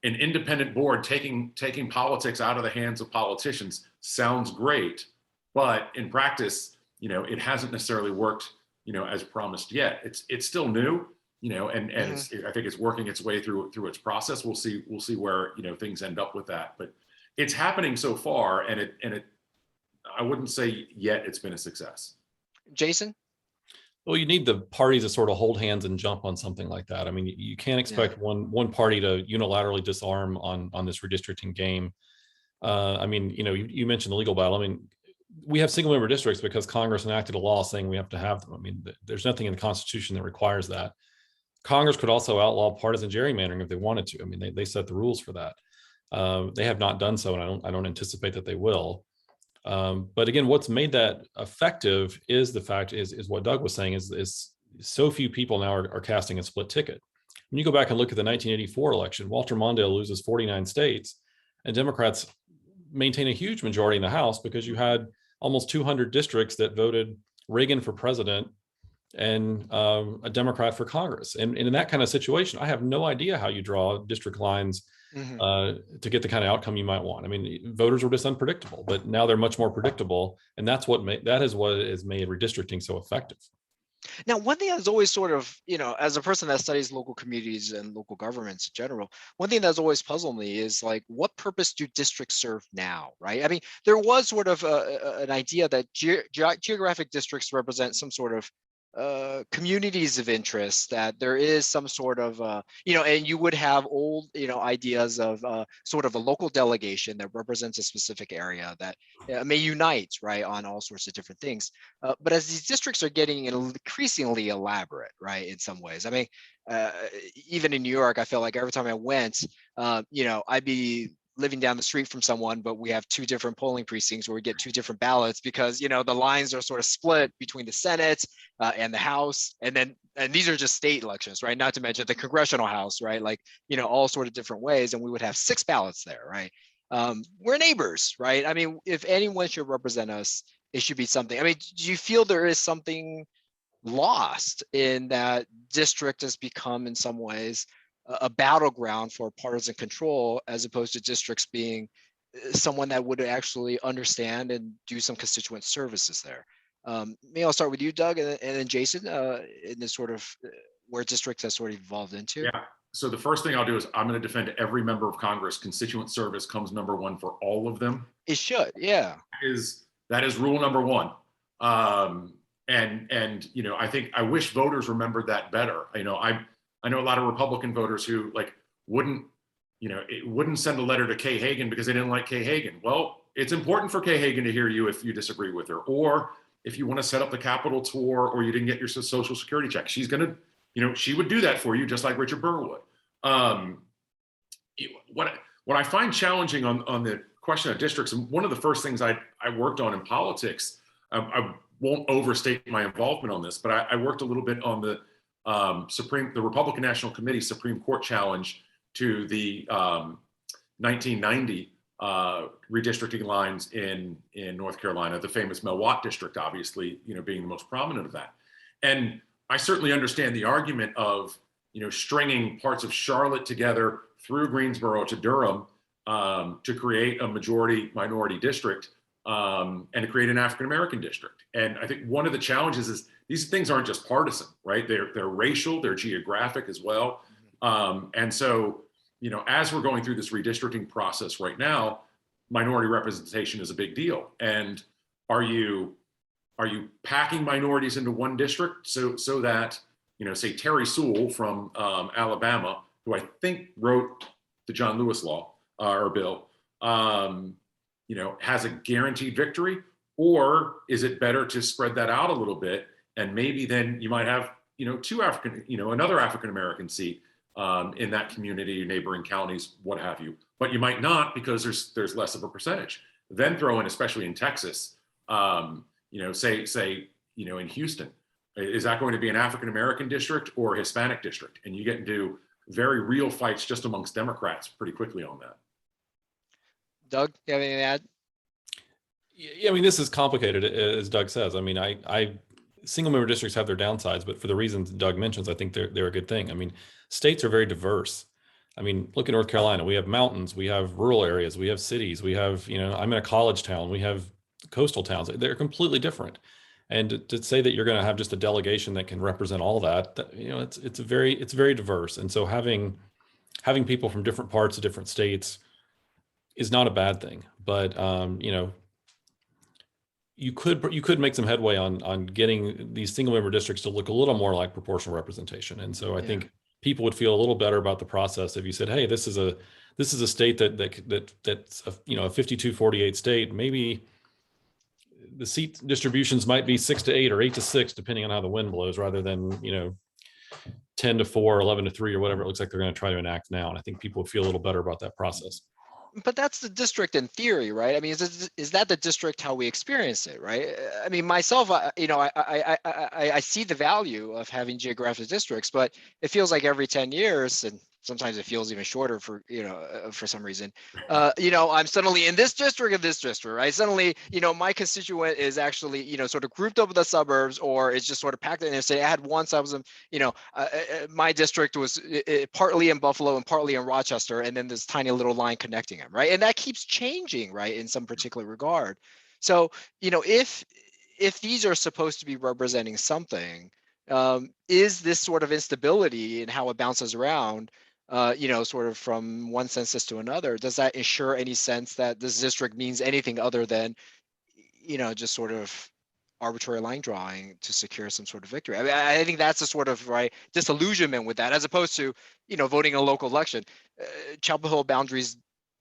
independent board taking politics out of the hands of politicians sounds great, but in practice, it hasn't necessarily worked, as promised yet. It's still new. And I think it's working its way through its process. We'll see where things end up with that, but it's happening so far, and it I wouldn't say yet it's been a success. Jason? Well, you need the parties to sort of hold hands and jump on something like that. I mean, you can't expect one party to unilaterally disarm on this redistricting game. I mean, you mentioned the legal battle. I mean, we have single member districts because Congress enacted a law saying we have to have them. I mean, there's nothing in the Constitution that requires that. Congress could also outlaw partisan gerrymandering if they wanted to. I mean, they set the rules for that. They have not done so, and I don't anticipate that they will. But again, what's made that effective is the fact is what Doug was saying is so few people now are casting a split ticket. When you go back and look at the 1984 election, Walter Mondale loses 49 states, and Democrats maintain a huge majority in the House because you had almost 200 districts that voted Reagan for president and a Democrat for Congress. And in that kind of situation, I have no idea how you draw district lines to get the kind of outcome you might want. I mean, voters were just unpredictable, but now they're much more predictable. And that is what has made redistricting so effective. Now, one thing that's always sort of, as a person that studies local communities and local governments in general, one thing that's always puzzled me is like, what purpose do districts serve now, right? I mean, there was sort of an idea that geographic districts represent some sort of communities of interest, that there is some sort of, and you would have old, ideas of sort of a local delegation that represents a specific area that may unite, right, on all sorts of different things. But as these districts are getting increasingly elaborate, right, in some ways, I mean, even in New York, I felt like every time I went, I'd be living down the street from someone, but we have two different polling precincts where we get two different ballots because, the lines are sort of split between the Senate and the House. And these are just state elections, right? Not to mention the Congressional House, right? Like, all sort of different ways. And we would have 6 ballots there, right? We're neighbors, right? I mean, if anyone should represent us, it should be something. I mean, do you feel there is something lost in that district has become in some ways a battleground for partisan control, as opposed to districts being someone that would actually understand and do some constituent services there? Maybe I'll start with you, Doug, and then Jason, in this sort of where districts has sort of evolved into. Yeah. So the first thing I'll do is I'm going to defend every member of Congress. Constituent service comes number 1 for all of them. It should, yeah. That is rule number 1. And I wish voters remembered that better. I know a lot of Republican voters who wouldn't send a letter to Kay Hagan because they didn't like Kay Hagan. Well, it's important for Kay Hagan to hear you if you disagree with her, or if you want to set up the Capitol tour, or you didn't get your Social Security check. She's gonna, she would do that for you, just like Richard Burr would. What I find challenging on the question of districts, and one of the first things I worked on in politics, I won't overstate my involvement on this, but I worked a little bit on the Republican National Committee Supreme Court challenge to the 1990 redistricting lines in North Carolina, the famous Mel Watt district, obviously, being the most prominent of that. And I certainly understand the argument of, stringing parts of Charlotte together through Greensboro to Durham to create a majority-minority district and to create an African-American district. And I think one of the challenges is these things aren't just partisan, right? They're racial, they're geographic as well. And so, as we're going through this redistricting process right now, minority representation is a big deal. And are you packing minorities into one district so that, say Terry Sewell from Alabama, who I think wrote the John Lewis law or bill, has a guaranteed victory? Or is it better to spread that out a little bit, and maybe then you might have, another African-American seat in that community, neighboring counties, what have you. But you might not, because there's less of a percentage. Then throw in, especially in Texas, say in Houston, is that going to be an African-American district or a Hispanic district? And you get into very real fights just amongst Democrats pretty quickly on that. Doug, you have anything to add? Yeah, I mean, this is complicated, as Doug says. I mean, single member districts have their downsides, but for the reasons Doug mentions, I think they're a good thing. I mean, states are very diverse. I mean, look at North Carolina. We have mountains, we have rural areas, we have cities, we have, I'm in a college town, we have coastal towns. They're completely different. And to say that you're going to have just a delegation that can represent all that, it's very diverse. And so having people from different parts of different states is not a bad thing. But you could make some headway on getting these single member districts to look a little more like proportional representation. And so I think people would feel a little better about the process if you said, hey, this is a state that's a 52-48 state. Maybe the seat distributions might be 6-8 or 8-6, depending on how the wind blows, rather than 10-4, 11-3, or whatever it looks like they're going to try to enact now. And I think people would feel a little better about that process. But that's the district in theory, right? I mean, is that the district how we experience it, right? I mean, myself, I see the value of having geographic districts, but it feels like every 10 years, and sometimes it feels even shorter for some reason, I'm suddenly in this district, right? Suddenly, my constituent is actually, sort of grouped up with the suburbs, or it's just sort of packed in. Say I had once, I was, my district was partly in Buffalo and partly in Rochester, and then this tiny little line connecting them, right? And that keeps changing, right, in some particular regard. So, if these are supposed to be representing something, is this sort of instability in how it bounces around, sort of from one census to another, does that ensure any sense that this district means anything other than, just sort of arbitrary line drawing to secure some sort of victory. I mean, I think that's a sort of disillusionment with that, as opposed to, voting in a local election. Chapel Hill boundaries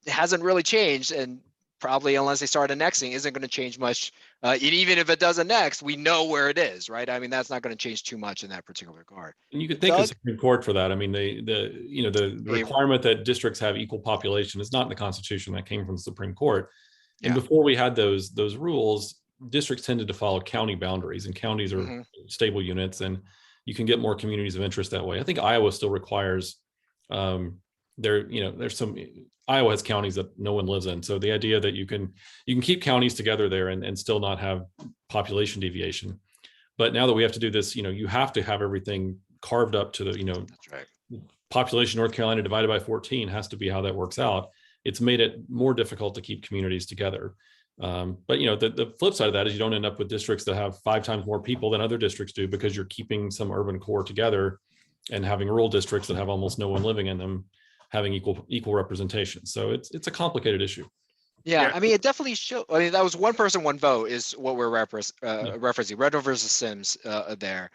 hasn't really changed, and probably unless they start annexing, isn't going to change much. Even if it does annex, we know where it is, right? I mean, that's not going to change too much in that particular regard. And you could thank the Supreme Court for that. I mean, the requirement that districts have equal population is not in the Constitution. That came from the Supreme Court. And before we had those rules, districts tended to follow county boundaries, and counties are stable units, and you can get more communities of interest that way. I think Iowa still requires there's some Iowa has counties that no one lives in. So the idea that you can keep counties together there and still not have population deviation. But now that we have to do this, you have to have everything carved up to the, That's right. Population North Carolina divided by 14 has to be how that works out. It's made it more difficult to keep communities together. But the flip side of that is you don't end up with districts that have 5 times more people than other districts do, because you're keeping some urban core together and having rural districts that have almost no one living in them having equal representation. So it's a complicated issue. Yeah, I mean, it definitely shows. I mean, that was one person, one vote is what we're referencing. Redrawing versus Sims there,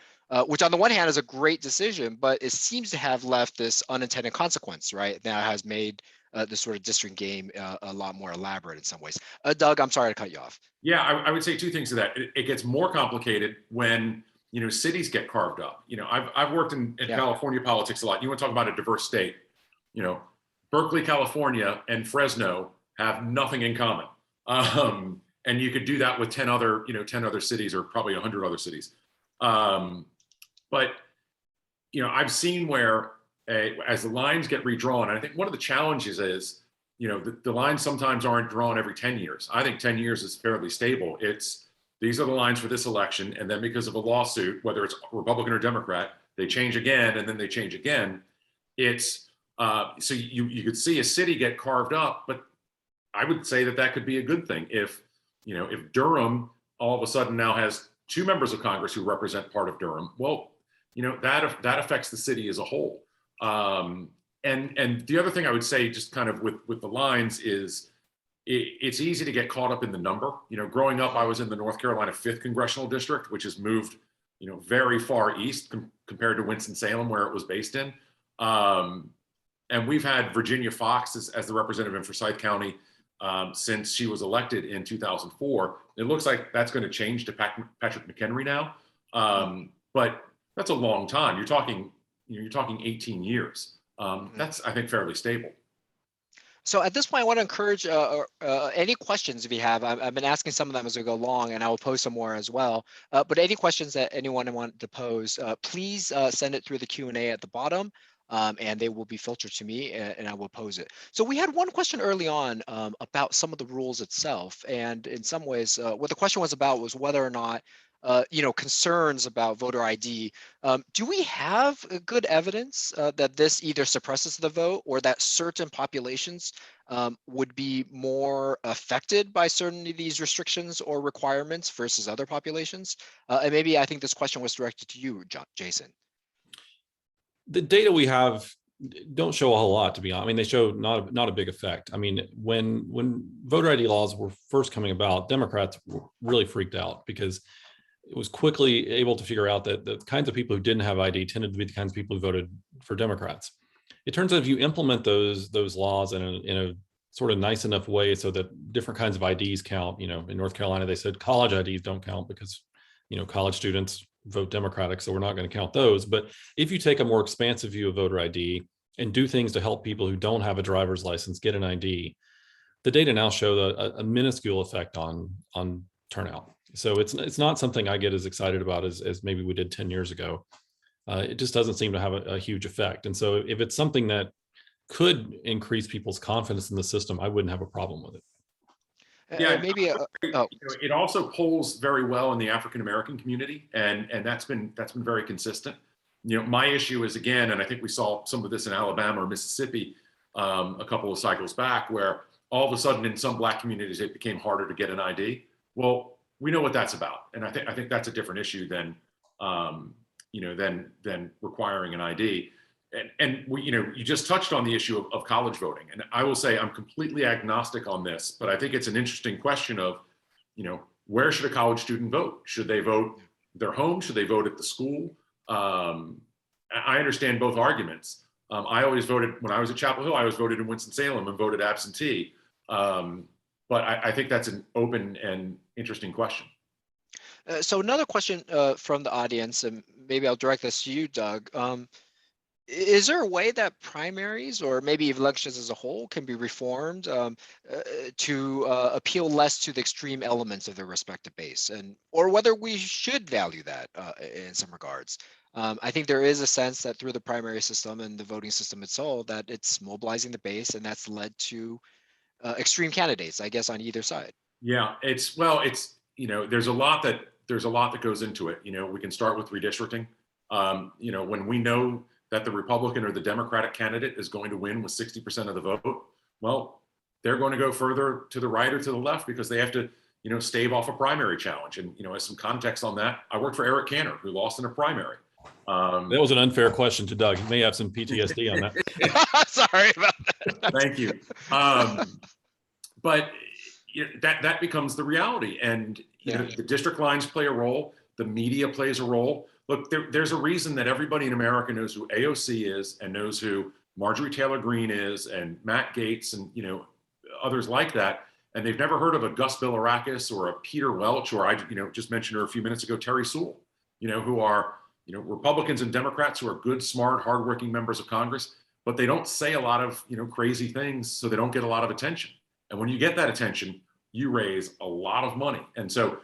which on the one hand is a great decision, but it seems to have left this unintended consequence, right? That has made this sort of district game a lot more elaborate in some ways. Doug, I'm sorry to cut you off. Yeah, I would say 2 things to that. It gets more complicated when cities get carved up. I've worked in California politics a lot. You want to talk about a diverse state? Berkeley, California, and Fresno have nothing in common, and you could do that with 10 other cities, or probably 100 other cities. But I've seen where as the lines get redrawn, and I think one of the challenges is the lines sometimes aren't drawn every 10 years. I think 10 years is fairly stable. These are the lines for this election, and then because of a lawsuit, whether it's Republican or Democrat, they change again, and then they change again. So you could see a city get carved up, but I would say that could be a good thing if Durham all of a sudden now has 2 members of Congress who represent part of Durham. Well, that affects the city as a whole. And the other thing I would say, just kind of with the lines, is it's easy to get caught up in the number. Growing up, I was in the North Carolina 5th Congressional District, which has moved very far east compared to Winston-Salem, where it was based in. And we've had Virginia Fox as the representative in Forsyth County since she was elected in 2004. It looks like that's going to change to Patrick McHenry now, but that's a long time. You're talking 18 years. That's, I think, fairly stable. So at this point, I want to encourage any questions if you have. I've been asking some of them as we go along, and I will post some more as well. But any questions that anyone wanted to pose, please send it through the Q&A at the bottom. And they will be filtered to me, and I will pose it. So we had one question early on about some of the rules itself, and in some ways, what the question was about was whether or not, concerns about voter ID. Do we have good evidence that this either suppresses the vote, or that certain populations would be more affected by certain of these restrictions or requirements versus other populations? And maybe I think this question was directed to you, Jason. The data we have don't show a whole lot, to be honest. I mean, they show not a big effect. I mean, when voter ID laws were first coming about, Democrats were really freaked out, because it was quickly able to figure out that the kinds of people who didn't have ID tended to be the kinds of people who voted for Democrats. It turns out if you implement those laws in a sort of nice enough way so that different kinds of IDs count, in North Carolina, they said college IDs don't count because, college students vote Democratic, so we're not going to count those. But if you take a more expansive view of voter ID and do things to help people who don't have a driver's license get an ID, the data now show a minuscule effect on turnout. So it's not something I get as excited about as maybe we did 10 years ago. It just doesn't seem to have a huge effect. And so if it's something that could increase people's confidence in the system, I wouldn't have a problem with it. Yeah, maybe it also polls very well in the African American community, and that's been very consistent. My issue is, again, and I think we saw some of this in Alabama or Mississippi a couple of cycles back, where all of a sudden in some Black communities it became harder to get an ID. Well, we know what that's about, and I think that's a different issue than than requiring an ID. And you just touched on the issue of college voting. And I will say I'm completely agnostic on this, but I think it's an interesting question of, where should a college student vote? Should they vote their home? Should they vote at the school? I understand both arguments. I always voted, when I was at Chapel Hill, I always voted in Winston-Salem and voted absentee. But I think that's an open and interesting question. So another question from the audience, and maybe I'll direct this to you, Doug. Is there a way that primaries, or maybe elections as a whole, can be reformed to appeal less to the extreme elements of their respective base, or whether we should value that in some regards? I think there is a sense that through the primary system and the voting system itself, that it's mobilizing the base, and that's led to extreme candidates, I guess, on either side. Yeah, there's a lot that goes into it. We can start with redistricting. When we know that the Republican or the Democratic candidate is going to win with 60% of the vote, well, they're going to go further to the right or to the left because they have to, stave off a primary challenge. And, as some context on that, I worked for Eric Cantor, who lost in a primary. That was an unfair question to Doug. He may have some PTSD on that. Sorry about that. Thank you. But that becomes the reality. And the district lines play a role. The media plays a role. Look, there's a reason that everybody in America knows who AOC is and knows who Marjorie Taylor Greene is and Matt Gaetz and others like that. And they've never heard of a Gus Bilirakis or a Peter Welch, or I just mentioned her a few minutes ago, Terry Sewell, who are Republicans and Democrats who are good, smart, hardworking members of Congress, but they don't say a lot of crazy things, so they don't get a lot of attention. And when you get that attention, you raise a lot of money. And so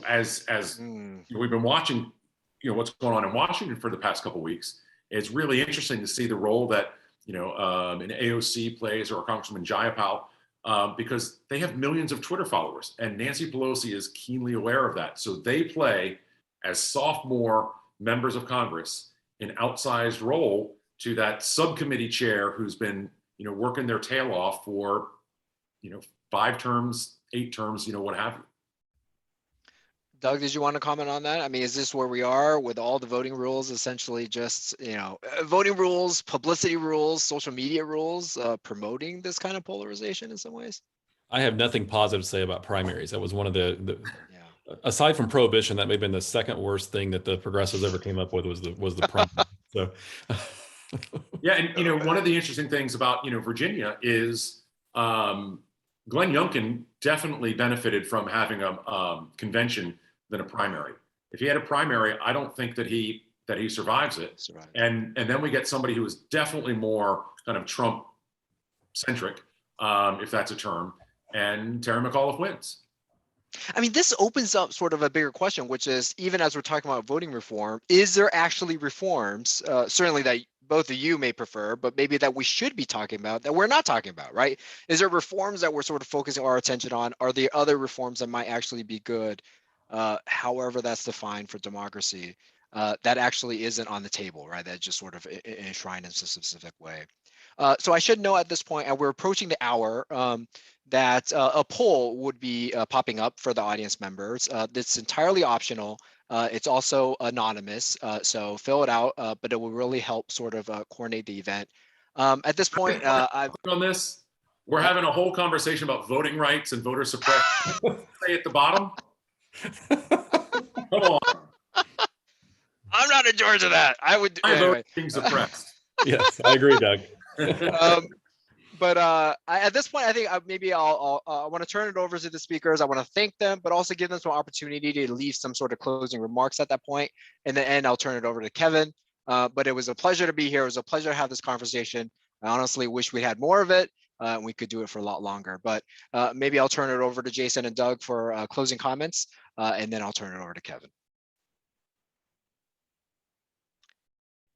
as we've been watching what's going on in Washington for the past couple of weeks, it's really interesting to see the role that an AOC plays, or Congressman Jayapal, because they have millions of Twitter followers, and Nancy Pelosi is keenly aware of that. So they play, as sophomore members of Congress, an outsized role to that subcommittee chair who's been working their tail off for 5 terms, 8 terms, what have you. Doug, did you want to comment on that? I mean, is this where we are with all the voting rules, essentially just, voting rules, publicity rules, social media rules, promoting this kind of polarization in some ways? I have nothing positive to say about primaries. That was one of the aside from prohibition, that may have been the second worst thing that the progressives ever came up with was the primary. So, yeah, and one of the interesting things about Virginia is Glenn Youngkin definitely benefited from having a convention than a primary. If he had a primary, I don't think that he survives it. And then we get somebody who is definitely more kind of Trump centric, if that's a term, and Terry McAuliffe wins. I mean, this opens up sort of a bigger question, which is, even as we're talking about voting reform, is there actually reforms, certainly that both of you may prefer, but maybe that we should be talking about that we're not talking about, right? Is there reforms that we're sort of focusing our attention on? Are there other reforms that might actually be good, however that's defined for democracy, that actually isn't on the table, right? That just sort of enshrined in a specific way. So I should know at this point, and we're approaching the hour, that a poll would be popping up for the audience members. That's entirely optional. It's also anonymous, so fill it out, but it will really help sort of coordinate the event. At this point, I've on this. We're having a whole conversation about voting rights and voter suppression. Say at the bottom. Come on. I'm not in charge of that. I would. Anyway. Being suppressed. Yes, I agree, Doug. But at this point, I think maybe I want to turn it over to the speakers. I want to thank them, but also give them some opportunity to leave some sort of closing remarks at that point. In the end, I'll turn it over to Kevin. But it was a pleasure to be here. It was a pleasure to have this conversation. I honestly wish we had more of it. And we could do it for a lot longer. But maybe I'll turn it over to Jason and Doug for closing comments, and then I'll turn it over to Kevin.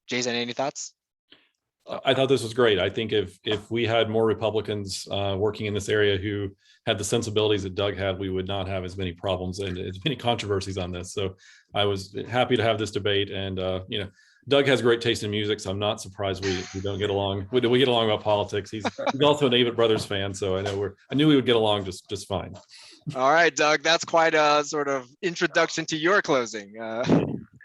Jason, any thoughts? I thought this was great. I think if we had more Republicans working in this area who had the sensibilities that Doug had, we would not have as many problems and as many controversies on this. So I was happy to have this debate. And Doug has great taste in music, so I'm not surprised we don't get along. We get along about politics. He's also an Avett Brothers fan, so I knew we would get along just fine. All right, Doug, that's quite a sort of introduction to your closing.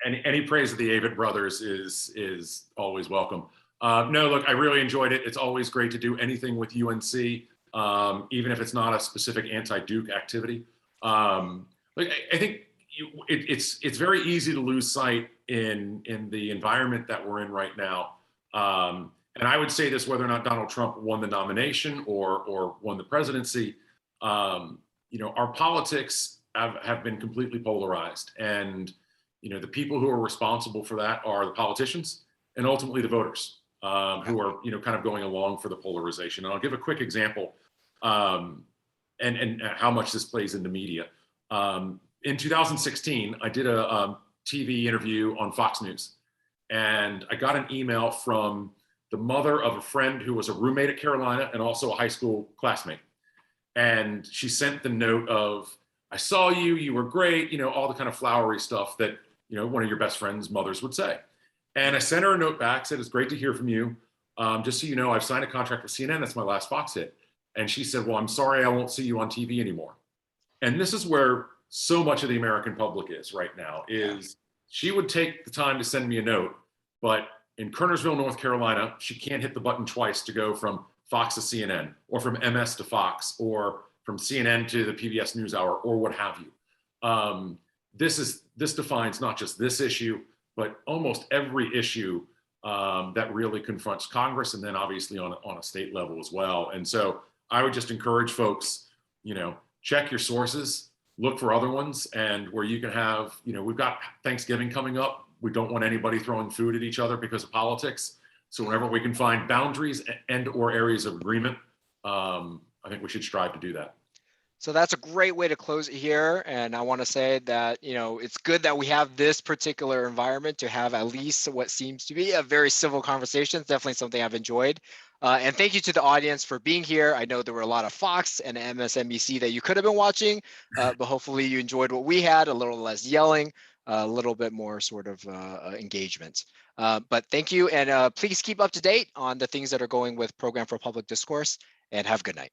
Any praise of the Avett Brothers is always welcome. No, look, I really enjoyed it. It's always great to do anything with UNC, even if it's not a specific anti-Duke activity. But Like, I think it's very easy to lose sight in the environment that we're in right now. And I would say this, whether or not Donald Trump won the nomination or won the presidency, our politics have been completely polarized. And, the people who are responsible for that are the politicians and ultimately the voters who are, kind of going along for the polarization. And I'll give a quick example and how much this plays into media. In 2016, I did a TV interview on Fox News, and I got an email from the mother of a friend who was a roommate at Carolina and also a high school classmate. And she sent the note of, I saw you, you were great, all the kind of flowery stuff that, one of your best friend's mothers would say. And I sent her a note back, said, it's great to hear from you. Just so you know, I've signed a contract with CNN. That's my last Fox hit. And she said, well, I'm sorry, I won't see you on TV anymore. And this is where so much of the American public is right now, is she would take the time to send me a note, but in Kernersville, North Carolina, she can't hit the button twice to go from Fox to CNN, or from MS to Fox, or from CNN to the PBS NewsHour, or what have you. This defines not just this issue, but almost every issue that really confronts Congress, and then obviously on a state level as well. And so I would just encourage folks, check your sources, look for other ones, and where you can have, we've got Thanksgiving coming up. We don't want anybody throwing food at each other because of politics. So whenever we can find boundaries and or areas of agreement, I think we should strive to do that. So that's a great way to close it here. And I want to say that, it's good that we have this particular environment to have at least what seems to be a very civil conversation. It's definitely something I've enjoyed. And thank you to the audience for being here. I know there were a lot of Fox and MSNBC that you could have been watching, but hopefully you enjoyed what we had, a little less yelling, a little bit more sort of engagement. But thank you. And please keep up to date on the things that are going with Program for Public Discourse, and have a good night.